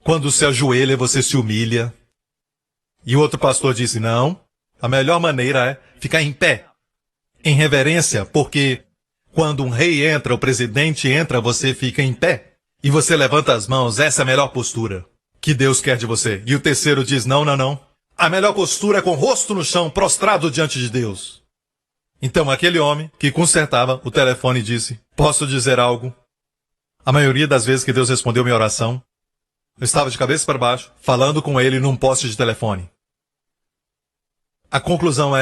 Quando se ajoelha, você se humilha. E o outro pastor disse, não, a melhor maneira é ficar em pé, em reverência, porque quando um rei entra, o presidente entra, você fica em pé. E você levanta as mãos, essa é a melhor postura que Deus quer de você. E o terceiro diz, não. A melhor postura é com o rosto no chão, prostrado diante de Deus. Então aquele homem que consertava o telefone disse, posso dizer algo? A maioria das vezes que Deus respondeu minha oração, eu estava de cabeça para baixo, falando com ele num poste de telefone. A conclusão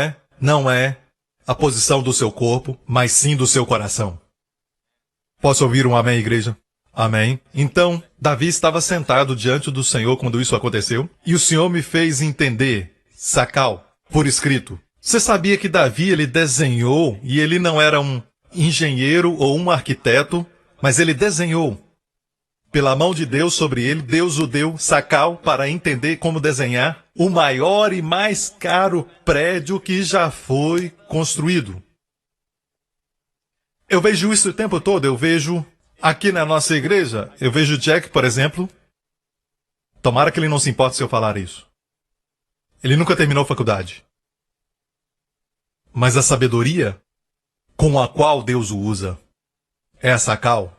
não é a posição do seu corpo, mas sim do seu coração. Posso ouvir um amém, igreja? Amém. Então, Davi estava sentado diante do Senhor quando isso aconteceu, e o Senhor me fez entender, sacal, por escrito. Você sabia que Davi, ele desenhou, e ele não era um engenheiro ou um arquiteto, mas ele desenhou. Pela mão de Deus sobre ele, Deus o deu sacal para entender como desenhar o maior e mais caro prédio que já foi construído. Eu vejo isso o tempo todo, eu vejo aqui na nossa igreja, eu vejo Jack, por exemplo. Tomara que ele não se importe se eu falar isso. Ele nunca terminou a faculdade. Mas a sabedoria com a qual Deus o usa é a sacal.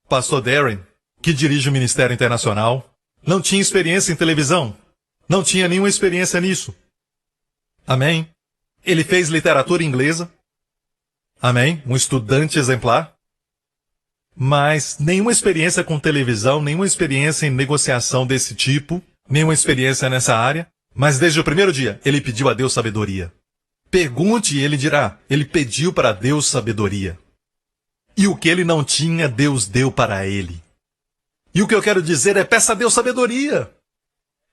Pastor Darren, que dirige o Ministério Internacional, não tinha experiência em televisão. Não tinha nenhuma experiência nisso. Amém? Ele fez literatura inglesa. Amém? Um estudante exemplar. Mas nenhuma experiência com televisão, nenhuma experiência em negociação desse tipo, nenhuma experiência nessa área. Mas desde o primeiro dia, ele pediu a Deus sabedoria. Pergunte e ele dirá, ele pediu para Deus sabedoria. E o que ele não tinha, Deus deu para ele. E o que eu quero dizer é, peça a Deus sabedoria.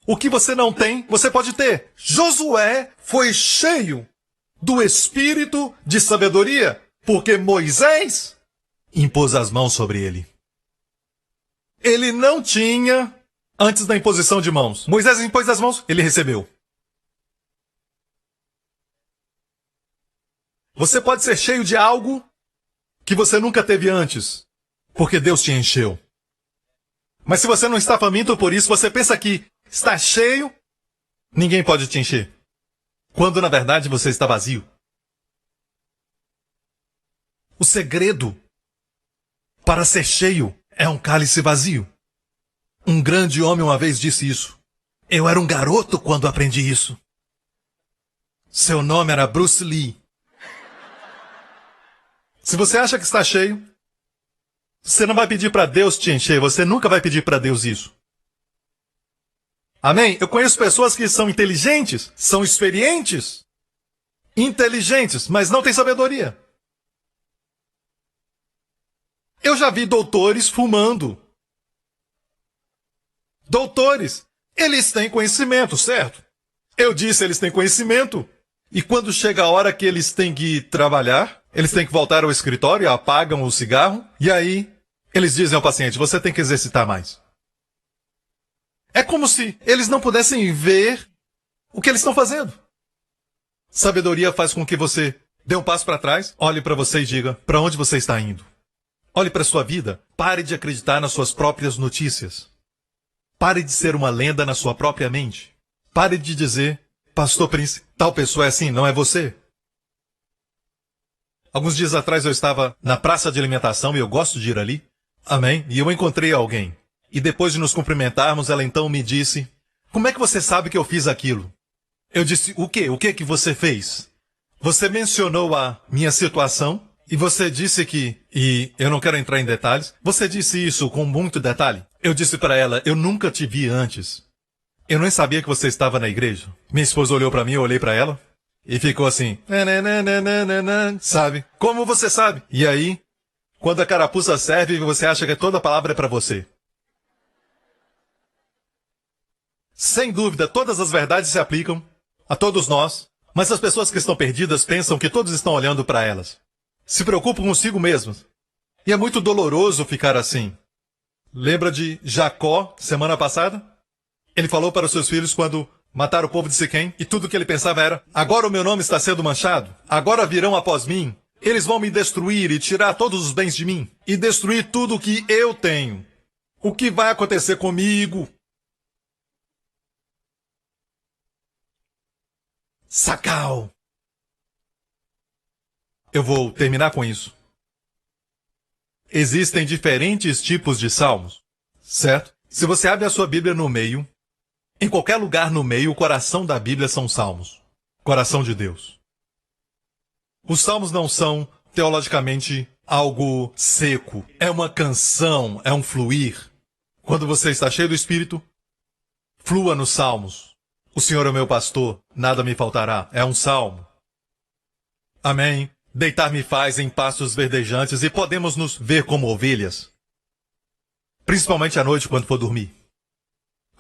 O que você não tem, você pode ter. Josué foi cheio do espírito de sabedoria, porque Moisés impôs as mãos sobre ele. Ele não tinha antes da imposição de mãos. Moisés impôs as mãos, ele recebeu. Você pode ser cheio de algo que você nunca teve antes, porque Deus te encheu. Mas se você não está faminto por isso, você pensa que está cheio, ninguém pode te encher. Quando na verdade você está vazio. O segredo para ser cheio é um cálice vazio. Um grande homem uma vez disse isso. Eu era um garoto quando aprendi isso. Seu nome era Bruce Lee. Se você acha que está cheio, você não vai pedir para Deus te encher. Você nunca vai pedir para Deus isso. Amém? Eu conheço pessoas que são inteligentes, são experientes, inteligentes, mas não têm sabedoria. Eu já vi doutores fumando. Doutores, eles têm conhecimento, certo? Eu disse, eles têm conhecimento. E quando chega a hora que eles têm que trabalhar, eles têm que voltar ao escritório, apagam o cigarro, e aí eles dizem ao paciente, você tem que exercitar mais. É como se eles não pudessem ver o que eles estão fazendo. Sabedoria faz com que você dê um passo para trás, olhe para você e diga, para onde você está indo? Olhe para sua vida. Pare de acreditar nas suas próprias notícias. Pare de ser uma lenda na sua própria mente. Pare de dizer, Pastor Prince, tal pessoa é assim, não é você. Alguns dias atrás eu estava na praça de alimentação e eu gosto de ir ali. Amém? E eu encontrei alguém. E depois de nos cumprimentarmos, ela então me disse, como é que você sabe que eu fiz aquilo? Eu disse, o quê? O que que você fez? Você mencionou a minha situação e você disse que, e eu não quero entrar em detalhes, você disse isso com muito detalhe. Eu disse para ela, eu nunca te vi antes. Eu nem sabia que você estava na igreja. Minha esposa olhou para mim, eu olhei para ela e ficou assim, sabe? Como você sabe? E aí, quando a carapuça serve, você acha que toda a palavra é para você. Sem dúvida, todas as verdades se aplicam a todos nós, mas as pessoas que estão perdidas pensam que todos estão olhando para elas. Se preocupam consigo mesmas. E é muito doloroso ficar assim. Lembra de Jacó, semana passada? Ele falou para os seus filhos quando mataram o povo de Siquém, e tudo que ele pensava era, agora o meu nome está sendo manchado, agora virão após mim, eles vão me destruir e tirar todos os bens de mim, e destruir tudo o que eu tenho. O que vai acontecer comigo? Sacal! Eu vou terminar com isso. Existem diferentes tipos de salmos, certo? Se você abre a sua Bíblia no meio, em qualquer lugar no meio, o coração da Bíblia são salmos. Coração de Deus. Os salmos não são, teologicamente, algo seco. É uma canção, é um fluir. Quando você está cheio do Espírito, flua nos salmos. O Senhor é o meu pastor, nada me faltará. É um salmo. Amém. Deitar-me faz em pastos verdejantes e podemos nos ver como ovelhas. Principalmente à noite quando for dormir.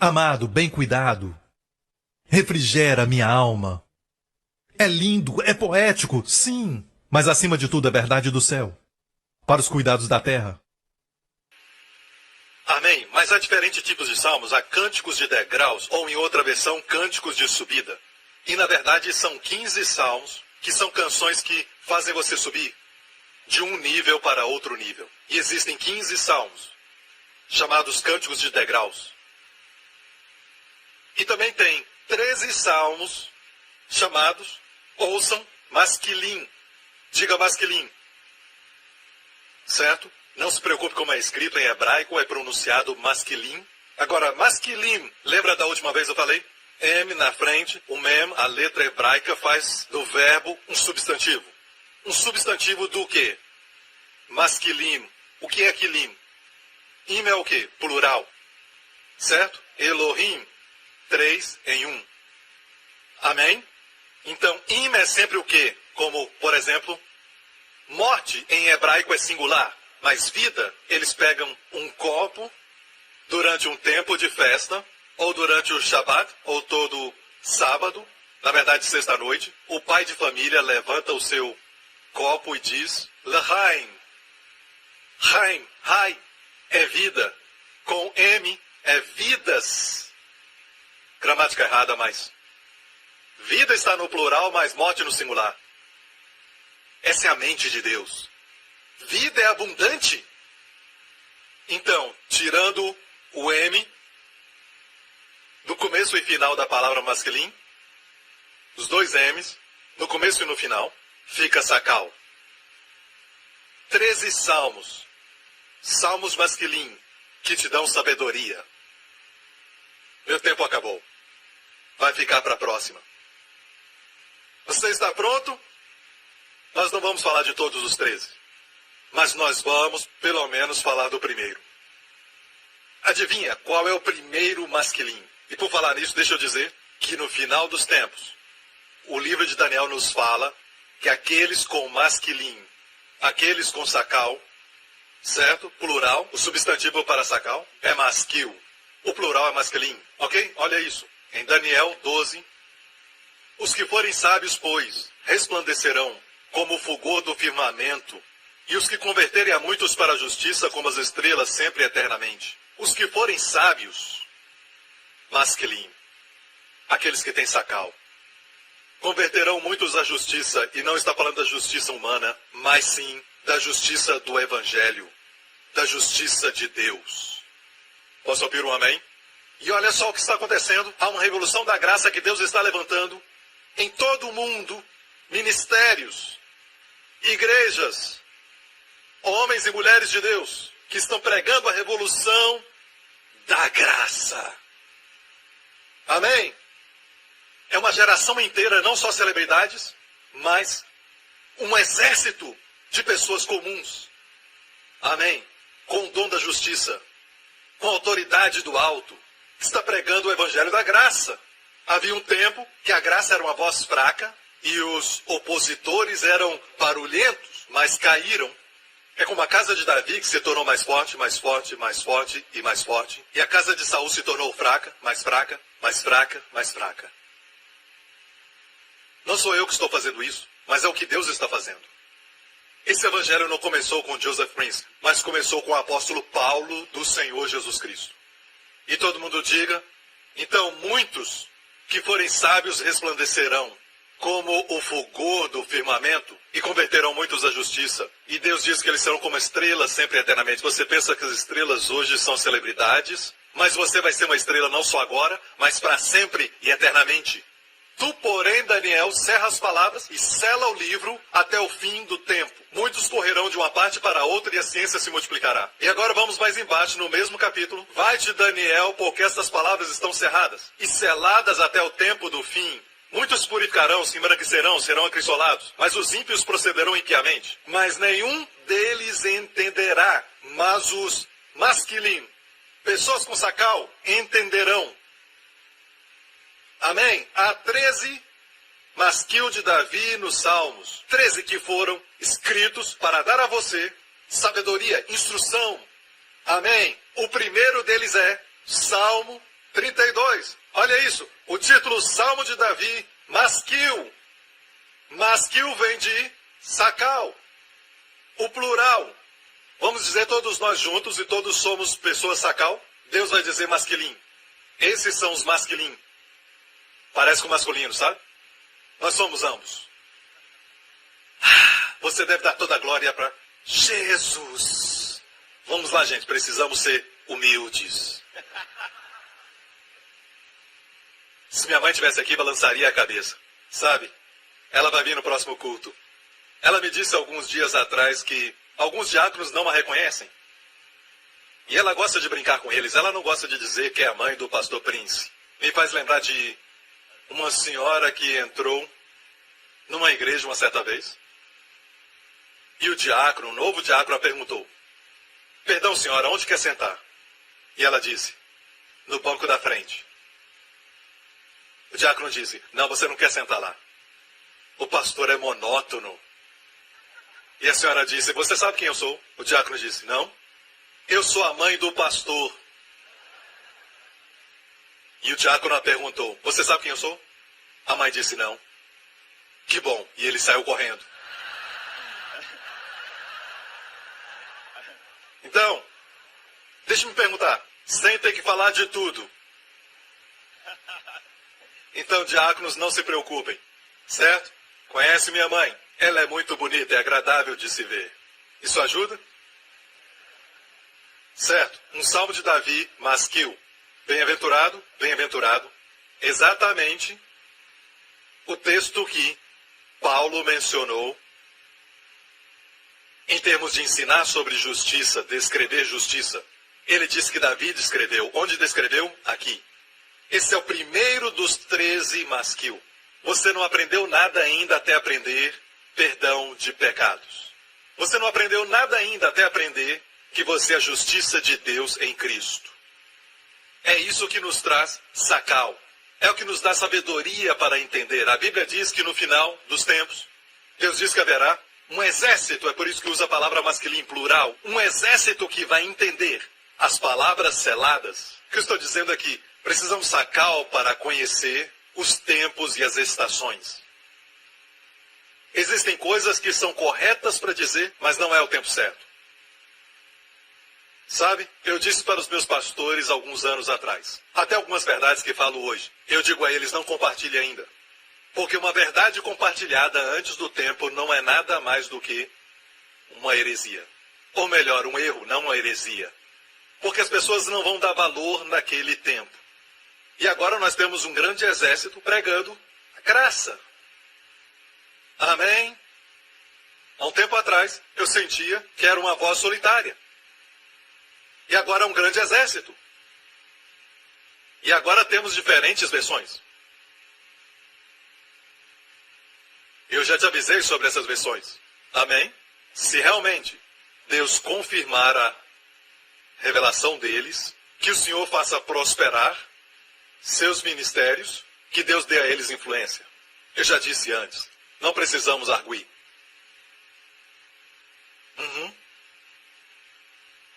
Amado, bem cuidado. Refrigera minha alma. É lindo, é poético, sim. Mas acima de tudo é verdade do céu. Para os cuidados da terra. Amém. Mas há diferentes tipos de salmos. Há cânticos de degraus, ou em outra versão, cânticos de subida. E na verdade são 15 salmos, que são canções que fazem você subir de um nível para outro nível. E existem 15 salmos, chamados cânticos de degraus. E também tem 13 salmos, chamados, ouçam, masquilim. Diga masquilim. Certo? Não se preocupe como é escrito em hebraico, é pronunciado masquilim. Agora, masquilim, lembra da última vez eu falei? M na frente, o mem, a letra hebraica, faz do verbo um substantivo. Um substantivo do quê? Masquilim. O que é quilim? Im é o quê? Plural. Certo? Elohim. 3 em 1. Amém? Então, im é sempre o quê? Como, por exemplo, morte em hebraico é singular, mas vida, eles pegam um copo durante um tempo de festa, ou durante o Shabat, ou todo sábado, na verdade sexta-noite, o pai de família levanta o seu copo e diz, L'chaim. Chaim, Hai, é vida. Com M, é vidas. Gramática errada, mas vida está no plural, mas morte no singular. Essa é a mente de Deus. Vida é abundante. Então, tirando o M do começo e final da palavra masculino, os dois M's, no começo e no final, fica Sacal. 13 salmos. Salmos masculinos, que te dão sabedoria. Meu tempo acabou. Vai ficar para a próxima. Você está pronto? Nós não vamos falar de todos os 13. Mas nós vamos, pelo menos, falar do primeiro. Adivinha qual é o primeiro masculino? E por falar nisso, deixa eu dizer que no final dos tempos, o livro de Daniel nos fala que aqueles com masculino, aqueles com sacal, certo? Plural, o substantivo para sacal é masquil. O plural é masculino, ok? Olha isso. Em Daniel 12, os que forem sábios, pois, resplandecerão como o fulgor do firmamento, e os que converterem a muitos para a justiça como as estrelas sempre e eternamente. Os que forem sábios, masculino, aqueles que têm sacal, converterão muitos à justiça, e não está falando da justiça humana, mas sim da justiça do Evangelho, da justiça de Deus. Posso ouvir um amém? E olha só o que está acontecendo. Há uma revolução da graça que Deus está levantando em todo o mundo. Ministérios, igrejas, homens e mulheres de Deus, que estão pregando a revolução da graça. Amém? É uma geração inteira, não só celebridades, mas um exército de pessoas comuns. Amém? Com o dom da justiça, com a autoridade do alto, está pregando o evangelho da graça. Havia um tempo que a graça era uma voz fraca e os opositores eram barulhentos, mas caíram. É como a casa de Davi, que se tornou mais forte, mais forte, mais forte e mais forte. E a casa de Saul se tornou fraca, mais fraca, mais fraca, mais fraca. Não sou eu que estou fazendo isso, mas é o que Deus está fazendo. Esse evangelho não começou com Joseph Prince, mas começou com o apóstolo Paulo do Senhor Jesus Cristo. E todo mundo diga, então muitos que forem sábios resplandecerão como o fulgor do firmamento e converterão muitos à justiça. E Deus diz que eles serão como estrelas sempre e eternamente. Você pensa que as estrelas hoje são celebridades, mas você vai ser uma estrela não só agora, mas para sempre e eternamente. Tu, porém, Daniel, cerra as palavras e sela o livro até o fim do tempo. Muitos correrão de uma parte para outra e a ciência se multiplicará. E agora vamos mais embaixo, no mesmo capítulo. Vai-te, Daniel, porque estas palavras estão cerradas e seladas até o tempo do fim. Muitos purificarão, se embranquecerão, serão acrisolados, mas os ímpios procederão impiamente. Mas nenhum deles entenderá, mas os masculin, pessoas com sacal, entenderão. Amém? Há 13 masquil de Davi nos Salmos. 13 que foram escritos para dar a você sabedoria, instrução. Amém? O primeiro deles é Salmo 32. Olha isso. O título Salmo de Davi, masquil. Masquil vem de sacal. O plural. Vamos dizer todos nós juntos e todos somos pessoas sacal. Deus vai dizer masculin. Esses são os masculin. Parece com masculino, sabe? Nós somos ambos. Você deve dar toda a glória para Jesus. Vamos lá, gente. Precisamos ser humildes. Se minha mãe estivesse aqui, balançaria a cabeça. Sabe? Ela vai vir no próximo culto. Ela me disse alguns dias atrás que alguns diáconos não a reconhecem. E ela gosta de brincar com eles. Ela não gosta de dizer que é a mãe do pastor Prince. Me faz lembrar de uma senhora que entrou numa igreja uma certa vez. E o diácono, o novo diácono, a perguntou: perdão, senhora, onde quer sentar? E ela disse: no banco da frente. O diácono disse: não, você não quer sentar lá. O pastor é monótono. E a senhora disse: você sabe quem eu sou? O diácono disse: não, eu sou a mãe do pastor. E o diácono a perguntou: você sabe quem eu sou? A mãe disse: não. Que bom. E ele saiu correndo. Então, deixa-me perguntar, sem ter que falar de tudo. Então, diáconos, não se preocupem, certo? Conhece minha mãe? Ela é muito bonita, é agradável de se ver. Isso ajuda? Certo. Um salmo de Davi, masquil. Bem-aventurado, bem-aventurado. Exatamente o texto que Paulo mencionou em termos de ensinar sobre justiça, descrever justiça. Ele disse que Davi descreveu. Onde descreveu? Aqui. Esse é o primeiro dos 13 masquil. Você não aprendeu nada ainda até aprender perdão de pecados. Você não aprendeu nada ainda até aprender que você é a justiça de Deus em Cristo. É isso que nos traz sacal. É o que nos dá sabedoria para entender. A Bíblia diz que no final dos tempos, Deus diz que haverá um exército, é por isso que usa a palavra masculina em plural, um exército que vai entender as palavras seladas. O que eu estou dizendo aqui? Precisamos sacal para conhecer os tempos e as estações. Existem coisas que são corretas para dizer, mas não é o tempo certo. Sabe, eu disse para os meus pastores alguns anos atrás, até algumas verdades que falo hoje, eu digo a eles, não compartilhe ainda. Porque uma verdade compartilhada antes do tempo não é nada mais do que uma heresia. Ou melhor, um erro, não uma heresia. Porque as pessoas não vão dar valor naquele tempo. E agora nós temos um grande exército pregando a graça. Amém? Há um tempo atrás, eu sentia que era uma voz solitária. E agora é um grande exército. E agora temos diferentes versões. Eu já te avisei sobre essas versões. Amém? Se realmente Deus confirmar a revelação deles, que o Senhor faça prosperar seus ministérios, que Deus dê a eles influência. Eu já disse antes, não precisamos arguir.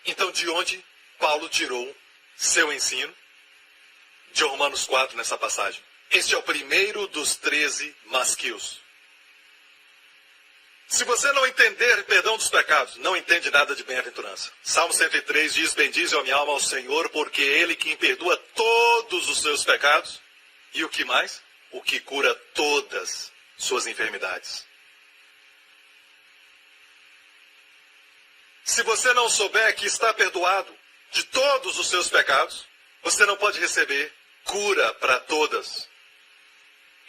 Então, de onde Paulo tirou seu ensino? De Romanos 4, nessa passagem. Este é o primeiro dos 13 masquios. Se você não entender perdão dos pecados, não entende nada de bem-aventurança. Salmo 103 diz, bendize a minha alma ao Senhor, porque é Ele quem perdoa todos os seus pecados. E o que mais? O que cura todas suas enfermidades. Se você não souber que está perdoado de todos os seus pecados, você não pode receber cura para todas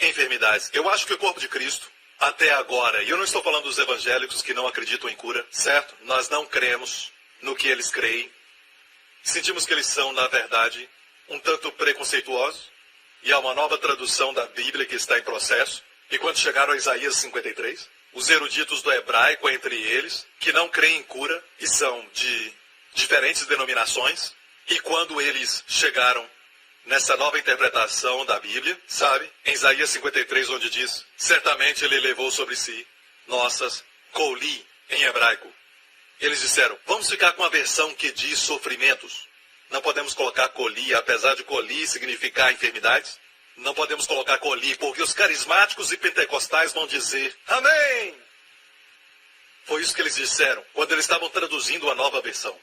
enfermidades. Eu acho que o corpo de Cristo, até agora, e eu não estou falando dos evangélicos que não acreditam em cura, certo? Nós não cremos no que eles creem. Sentimos que eles são, na verdade, um tanto preconceituosos. E há uma nova tradução da Bíblia que está em processo. E quando chegaram a Isaías 53, os eruditos do hebraico entre eles, que não creem em cura e são de diferentes denominações, e quando eles chegaram nessa nova interpretação da Bíblia, sabe, em Isaías 53, onde diz, certamente ele levou sobre si nossas coli, em hebraico. Eles disseram, vamos ficar com a versão que diz sofrimentos. Não podemos colocar coli, apesar de coli significar enfermidades. Não podemos colocar coli, porque os carismáticos e pentecostais vão dizer, amém! Foi isso que eles disseram, quando eles estavam traduzindo a nova versão.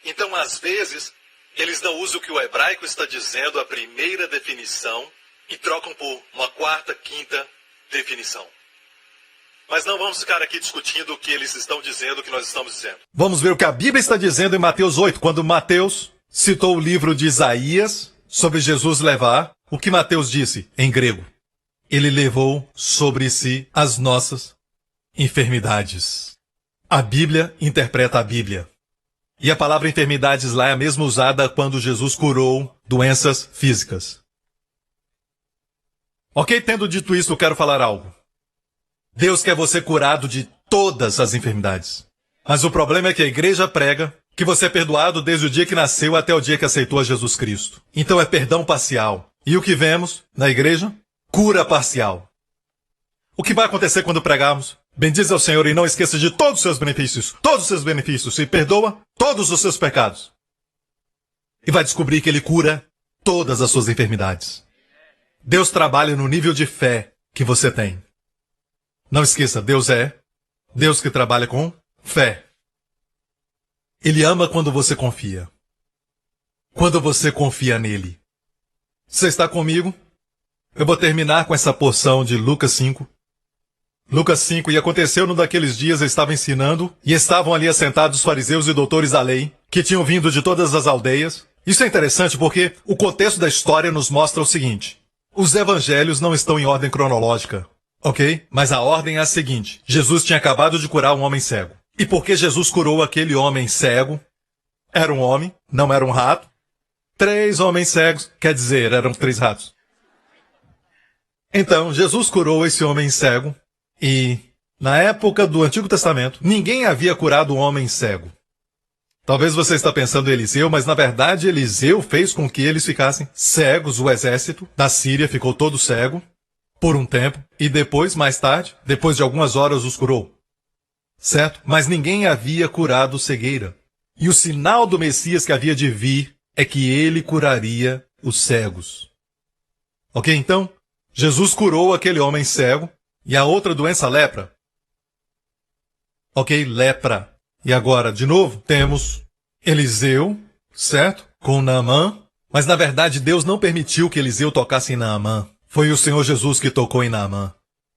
Então, às vezes, eles não usam o que o hebraico está dizendo, a primeira definição, e trocam por uma quarta, quinta definição. Mas não vamos ficar aqui discutindo o que eles estão dizendo, o que nós estamos dizendo. Vamos ver o que a Bíblia está dizendo em Mateus 8, quando Mateus citou o livro de Isaías sobre Jesus levar. O que Mateus disse em grego? Ele levou sobre si as nossas enfermidades. A Bíblia interpreta a Bíblia. E a palavra enfermidades lá é a mesma usada quando Jesus curou doenças físicas. Ok, tendo dito isso, eu quero falar algo. Deus quer você curado de todas as enfermidades. Mas o problema é que a igreja prega que você é perdoado desde o dia que nasceu até o dia que aceitou a Jesus Cristo. Então é perdão parcial. E o que vemos na igreja? Cura parcial. O que vai acontecer quando pregarmos? Bendize ao Senhor e não esqueça de todos os seus benefícios, e perdoa todos os seus pecados. E vai descobrir que Ele cura todas as suas enfermidades. Deus trabalha no nível de fé que você tem. Não esqueça, Deus é Deus que trabalha com fé. Ele ama quando você confia. Quando você confia nele. Você está comigo? Eu vou terminar com essa porção de Lucas 5. Lucas 5, e aconteceu num daqueles dias, eu estava ensinando, e estavam ali assentados os fariseus e doutores da lei, que tinham vindo de todas as aldeias. Isso é interessante porque o contexto da história nos mostra o seguinte: os evangelhos não estão em ordem cronológica, ok? Mas a ordem é a seguinte: Jesus tinha acabado de curar um homem cego. E porque Jesus curou aquele homem cego, era um homem, não era um rato. 3 homens cegos, quer dizer, eram 3 ratos. Então, Jesus curou esse homem cego, e na época do Antigo Testamento, ninguém havia curado um homem cego. Talvez você está pensando em Eliseu, mas na verdade Eliseu fez com que eles ficassem cegos. O exército da Síria ficou todo cego por um tempo, e depois, mais tarde, depois de algumas horas, os curou. Certo? Mas ninguém havia curado cegueira. E o sinal do Messias que havia de vir é que ele curaria os cegos. Ok? Então, Jesus curou aquele homem cego. E a outra doença, lepra. Ok? Lepra. E agora, de novo, temos Eliseu, certo? Com Naamã. Mas na verdade, Deus não permitiu que Eliseu tocasse em Naamã. Foi o Senhor Jesus que tocou em Naamã.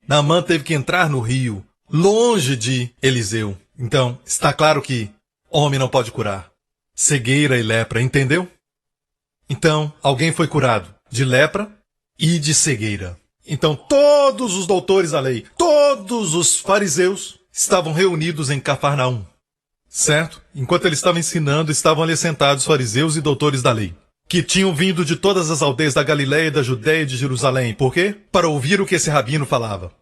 Naamã teve que entrar no rio, longe de Eliseu. Então, está claro que homem não pode curar cegueira e lepra, entendeu? Então, alguém foi curado de lepra e de cegueira. Então, todos os doutores da lei, todos os fariseus estavam reunidos em Cafarnaum, certo? Enquanto ele estava ensinando, estavam ali sentados os fariseus e doutores da lei, que tinham vindo de todas as aldeias da Galileia, da Judeia e de Jerusalém. Por quê? Para ouvir o que esse rabino falava.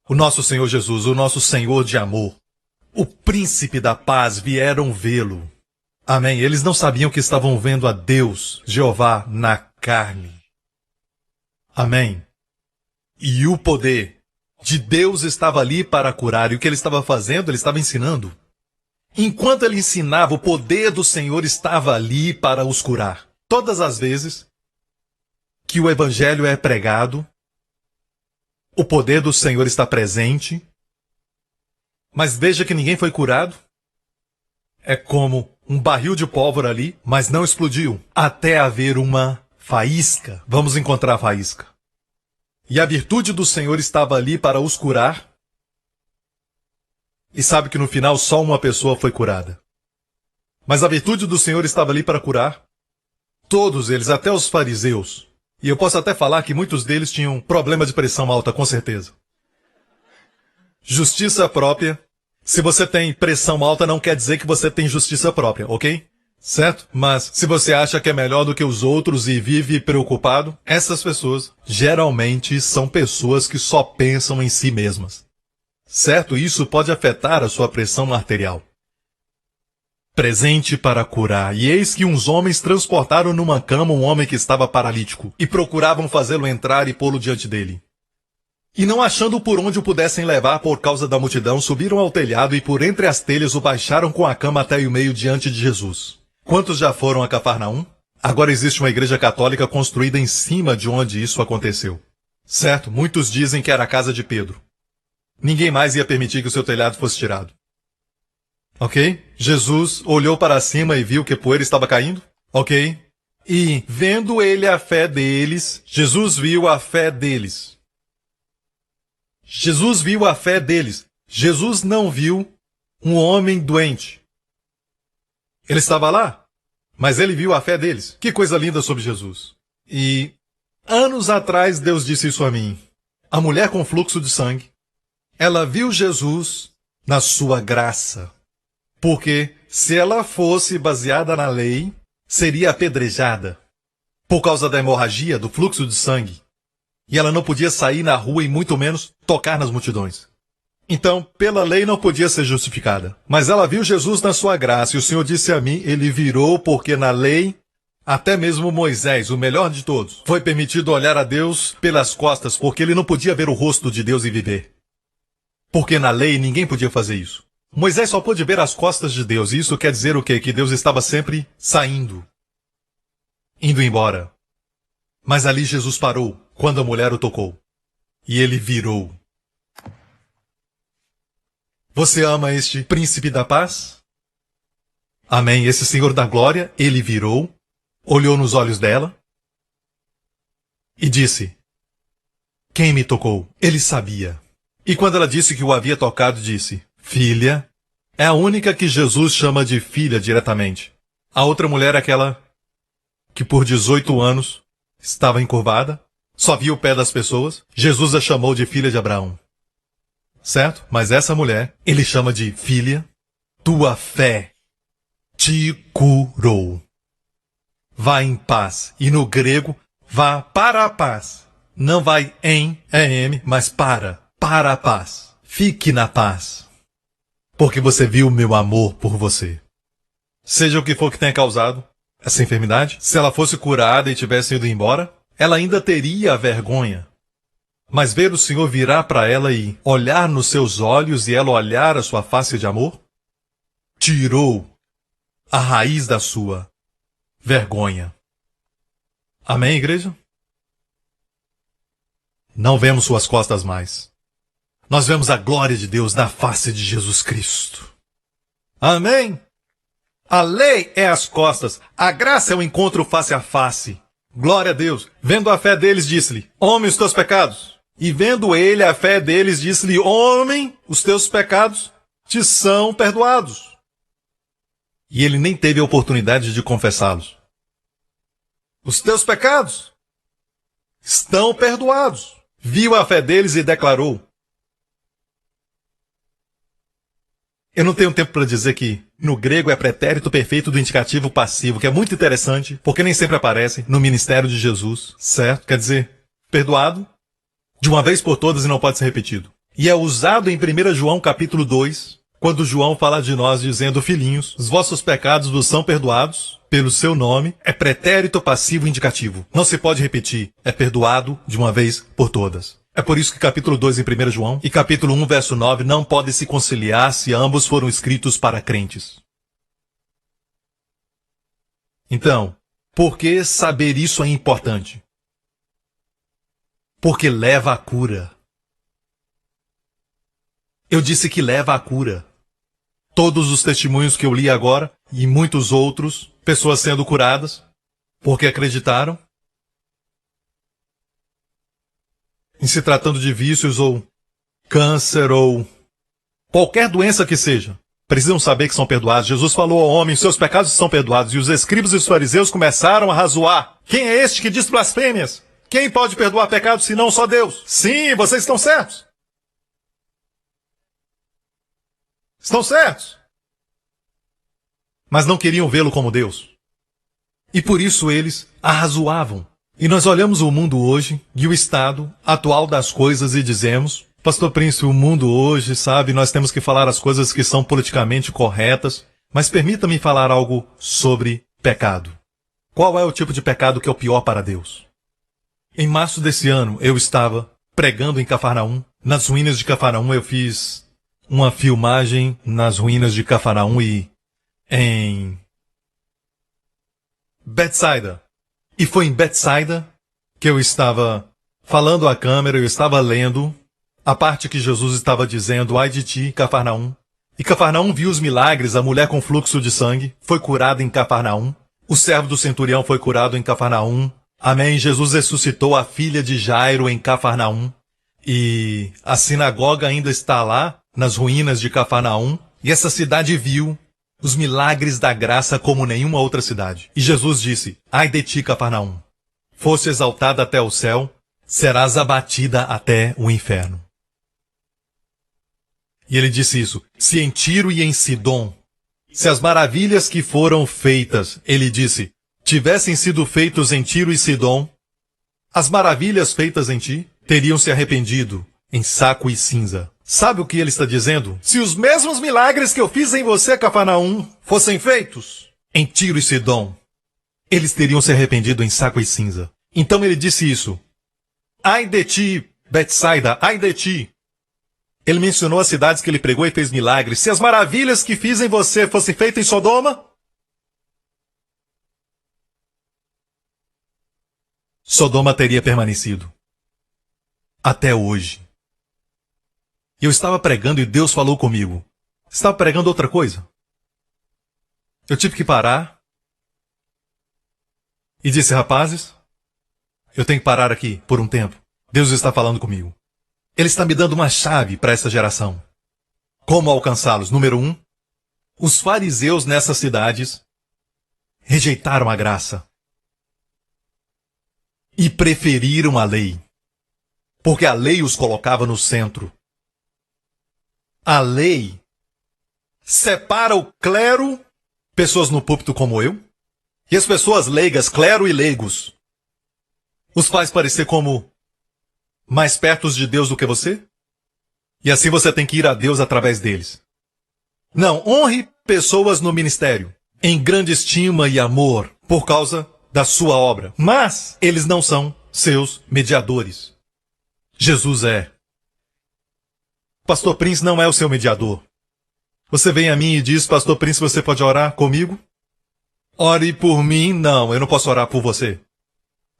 O nosso Senhor Jesus, o nosso Senhor de amor, o príncipe da paz, vieram vê-lo. Amém. Eles não sabiam que estavam vendo a Deus, Jeová, na carne. Amém. E o poder de Deus estava ali para curar. E o que ele estava fazendo? Ele estava ensinando. Enquanto ele ensinava, o poder do Senhor estava ali para os curar. Todas as vezes que o evangelho é pregado, o poder do Senhor está presente. Mas veja que ninguém foi curado. É como um barril de pólvora ali, mas não explodiu. Até haver uma faísca. Vamos encontrar a faísca. E a virtude do Senhor estava ali para os curar. E sabe que no final só uma pessoa foi curada. Mas a virtude do Senhor estava ali para curar todos eles, até os fariseus. E eu posso até falar que muitos deles tinham problema de pressão alta, com certeza. Justiça própria. Se você tem pressão alta, não quer dizer que você tem justiça própria, ok? Certo? Mas se você acha que é melhor do que os outros e vive preocupado, essas pessoas geralmente são pessoas que só pensam em si mesmas. Certo? Isso pode afetar a sua pressão arterial. Presente para curar. E eis que uns homens transportaram numa cama um homem que estava paralítico e procuravam fazê-lo entrar e pô-lo diante dele. E não achando por onde o pudessem levar por causa da multidão, subiram ao telhado e por entre as telhas o baixaram com a cama até o meio diante de Jesus. Quantos já foram a Cafarnaum? Agora existe uma igreja católica construída em cima de onde isso aconteceu. Certo, muitos dizem que era a casa de Pedro. Ninguém mais ia permitir que o seu telhado fosse tirado. Ok? Jesus olhou para cima e viu que a poeira estava caindo. Ok? E, vendo ele a fé deles, Jesus viu a fé deles. Jesus viu a fé deles. Jesus não viu um homem doente. Ele estava lá, mas ele viu a fé deles. Que coisa linda sobre Jesus. E anos atrás Deus disse isso a mim. A mulher com fluxo de sangue, ela viu Jesus na sua graça. Porque se ela fosse baseada na lei, seria apedrejada por causa da hemorragia, do fluxo de sangue. E ela não podia sair na rua e muito menos tocar nas multidões. Então, pela lei não podia ser justificada. Mas ela viu Jesus na sua graça, e o Senhor disse a mim, ele virou porque na lei, até mesmo Moisés, o melhor de todos, foi permitido olhar a Deus pelas costas, porque ele não podia ver o rosto de Deus e viver. Porque na lei ninguém podia fazer isso. Moisés só pôde ver as costas de Deus, e isso quer dizer o quê? Que Deus estava sempre saindo, indo embora. Mas ali Jesus parou, quando a mulher o tocou. E ele virou. Você ama este príncipe da paz? Amém. Esse Senhor da glória, ele virou, olhou nos olhos dela e disse: quem me tocou? Ele sabia. E quando ela disse que o havia tocado, disse: Filha. É a única que Jesus chama de filha diretamente. A outra mulher é aquela que por 18 anos estava encurvada, só via o pé das pessoas. Jesus a chamou de filha de Abraão. Certo? Mas essa mulher, ele chama de filha. Tua fé te curou. Vá em paz. E no grego, vá para a paz. Não vai em, mas para a paz. Fique na paz. Porque você viu o meu amor por você. Seja o que for que tenha causado essa enfermidade, se ela fosse curada e tivesse ido embora, ela ainda teria a vergonha. Mas ver o Senhor virar para ela e olhar nos seus olhos e ela olhar a sua face de amor, tirou a raiz da sua vergonha. Amém, igreja? Não vemos suas costas mais. Nós vemos a glória de Deus na face de Jesus Cristo. Amém? A lei é as costas, a graça é o encontro face a face. Glória a Deus. Vendo a fé deles, disse-lhe: Homem, os teus pecados. E vendo ele a fé deles, disse-lhe: Homem, os teus pecados te são perdoados. E ele nem teve a oportunidade de confessá-los. Os teus pecados estão perdoados. Viu a fé deles e declarou. Eu não tenho tempo para dizer que no grego é pretérito perfeito do indicativo passivo, que é muito interessante, porque nem sempre aparece no ministério de Jesus, certo? Quer dizer, perdoado de uma vez por todas e não pode ser repetido. E é usado em 1 João capítulo 2, quando João fala de nós dizendo: Filhinhos, os vossos pecados vos são perdoados pelo seu nome. É pretérito passivo indicativo. Não se pode repetir. É perdoado de uma vez por todas. É por isso que capítulo 2 em 1 João e capítulo 1 verso 9 não podem se conciliar se ambos foram escritos para crentes. Então, por que saber isso é importante? Porque leva à cura. Eu disse que leva à cura. Todos os testemunhos que eu li agora, e muitos outros, pessoas sendo curadas, porque acreditaram, em se tratando de vícios ou câncer ou qualquer doença que seja, precisam saber que são perdoados. Jesus falou ao homem: seus pecados estão perdoados. E os escribas e os fariseus começaram a razoar: quem é este que diz blasfêmias? Quem pode perdoar pecados senão só Deus? Sim, vocês estão certos. Estão certos. Mas não queriam vê-lo como Deus. E por isso eles arrazoavam. E nós olhamos o mundo hoje e o estado atual das coisas e dizemos: Pastor Príncipe, o mundo hoje, sabe, nós temos que falar as coisas que são politicamente corretas, mas permita-me falar algo sobre pecado. Qual é o tipo de pecado que é o pior para Deus? Em março desse ano, eu estava pregando em Cafarnaum. Nas ruínas de Cafarnaum, eu fiz uma filmagem nas ruínas de Cafarnaum e em Betsaida. E foi em Betsaida que eu estava falando à câmera, eu estava lendo a parte que Jesus estava dizendo: ai de ti, Cafarnaum. E Cafarnaum viu os milagres, a mulher com fluxo de sangue foi curada em Cafarnaum. O servo do centurião foi curado em Cafarnaum. Amém. Jesus ressuscitou a filha de Jairo em Cafarnaum. E a sinagoga ainda está lá, nas ruínas de Cafarnaum. E essa cidade viu os milagres da graça como nenhuma outra cidade. E Jesus disse: ai de ti, Cafarnaum. Fosse exaltada até o céu, serás abatida até o inferno. E ele disse isso: se em Tiro e em Sidom, se as maravilhas que foram feitas, ele disse, tivessem sido feitos em Tiro e Sidom, as maravilhas feitas em ti teriam se arrependido em saco e cinza. Sabe o que ele está dizendo? Se os mesmos milagres que eu fiz em você, Cafarnaum, fossem feitos em Tiro e Sidom, eles teriam se arrependido em saco e cinza. Então ele disse isso: ai de ti, Betsaida, ai de ti. Ele mencionou as cidades que ele pregou e fez milagres. Se as maravilhas que fiz em você fossem feitas em Sodoma, Sodoma teria permanecido até hoje. Eu estava pregando e Deus falou comigo. Estava pregando outra coisa. Eu tive que parar e disse: rapazes, eu tenho que parar aqui por um tempo. Deus está falando comigo. Ele está me dando uma chave para essa geração. Como alcançá-los? Número 1. Os fariseus nessas cidades rejeitaram a graça e preferiram a lei, porque a lei os colocava no centro. A lei separa o clero, pessoas no púlpito como eu, e as pessoas leigas, clero e leigos, os faz parecer como mais perto de Deus do que você, e assim você tem que ir a Deus através deles. Não, honre pessoas no ministério, em grande estima e amor, por causa da sua obra. Mas eles não são seus mediadores. Jesus é. Pastor Prince não é o seu mediador. Você vem a mim e diz, Pastor Prince, você pode orar comigo? Ore por mim. Não, eu não posso orar por você.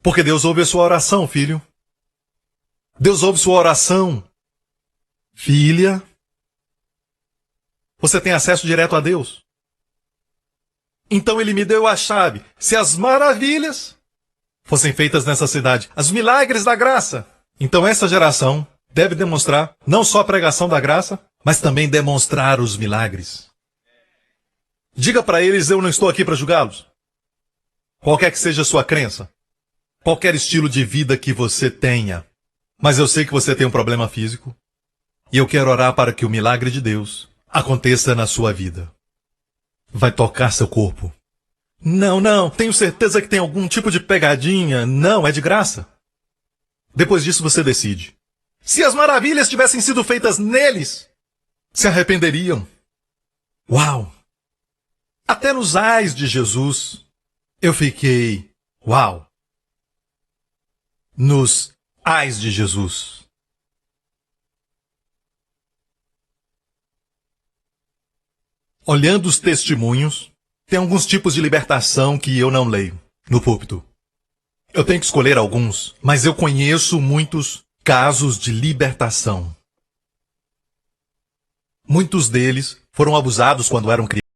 Porque Deus ouve a sua oração, filho. Deus ouve sua oração. Filha. Você tem acesso direto a Deus. Então ele me deu a chave. Se as maravilhas fossem feitas nessa cidade, os milagres da graça, então essa geração deve demonstrar não só a pregação da graça, mas também demonstrar os milagres. Diga para eles, eu não estou aqui para julgá-los. Qualquer que seja a sua crença, qualquer estilo de vida que você tenha, mas eu sei que você tem um problema físico, e eu quero orar para que o milagre de Deus aconteça na sua vida. Vai tocar seu corpo. Não, tenho certeza que tem algum tipo de pegadinha. Não, é de graça. Depois disso você decide. Se as maravilhas tivessem sido feitas neles, se arrependeriam. Uau! Até nos ais de Jesus, eu fiquei, uau! Nos ais de Jesus. Olhando os testemunhos, tem alguns tipos de libertação que eu não leio no púlpito. Eu tenho que escolher alguns, mas eu conheço muitos casos de libertação. Muitos deles foram abusados quando eram crianças.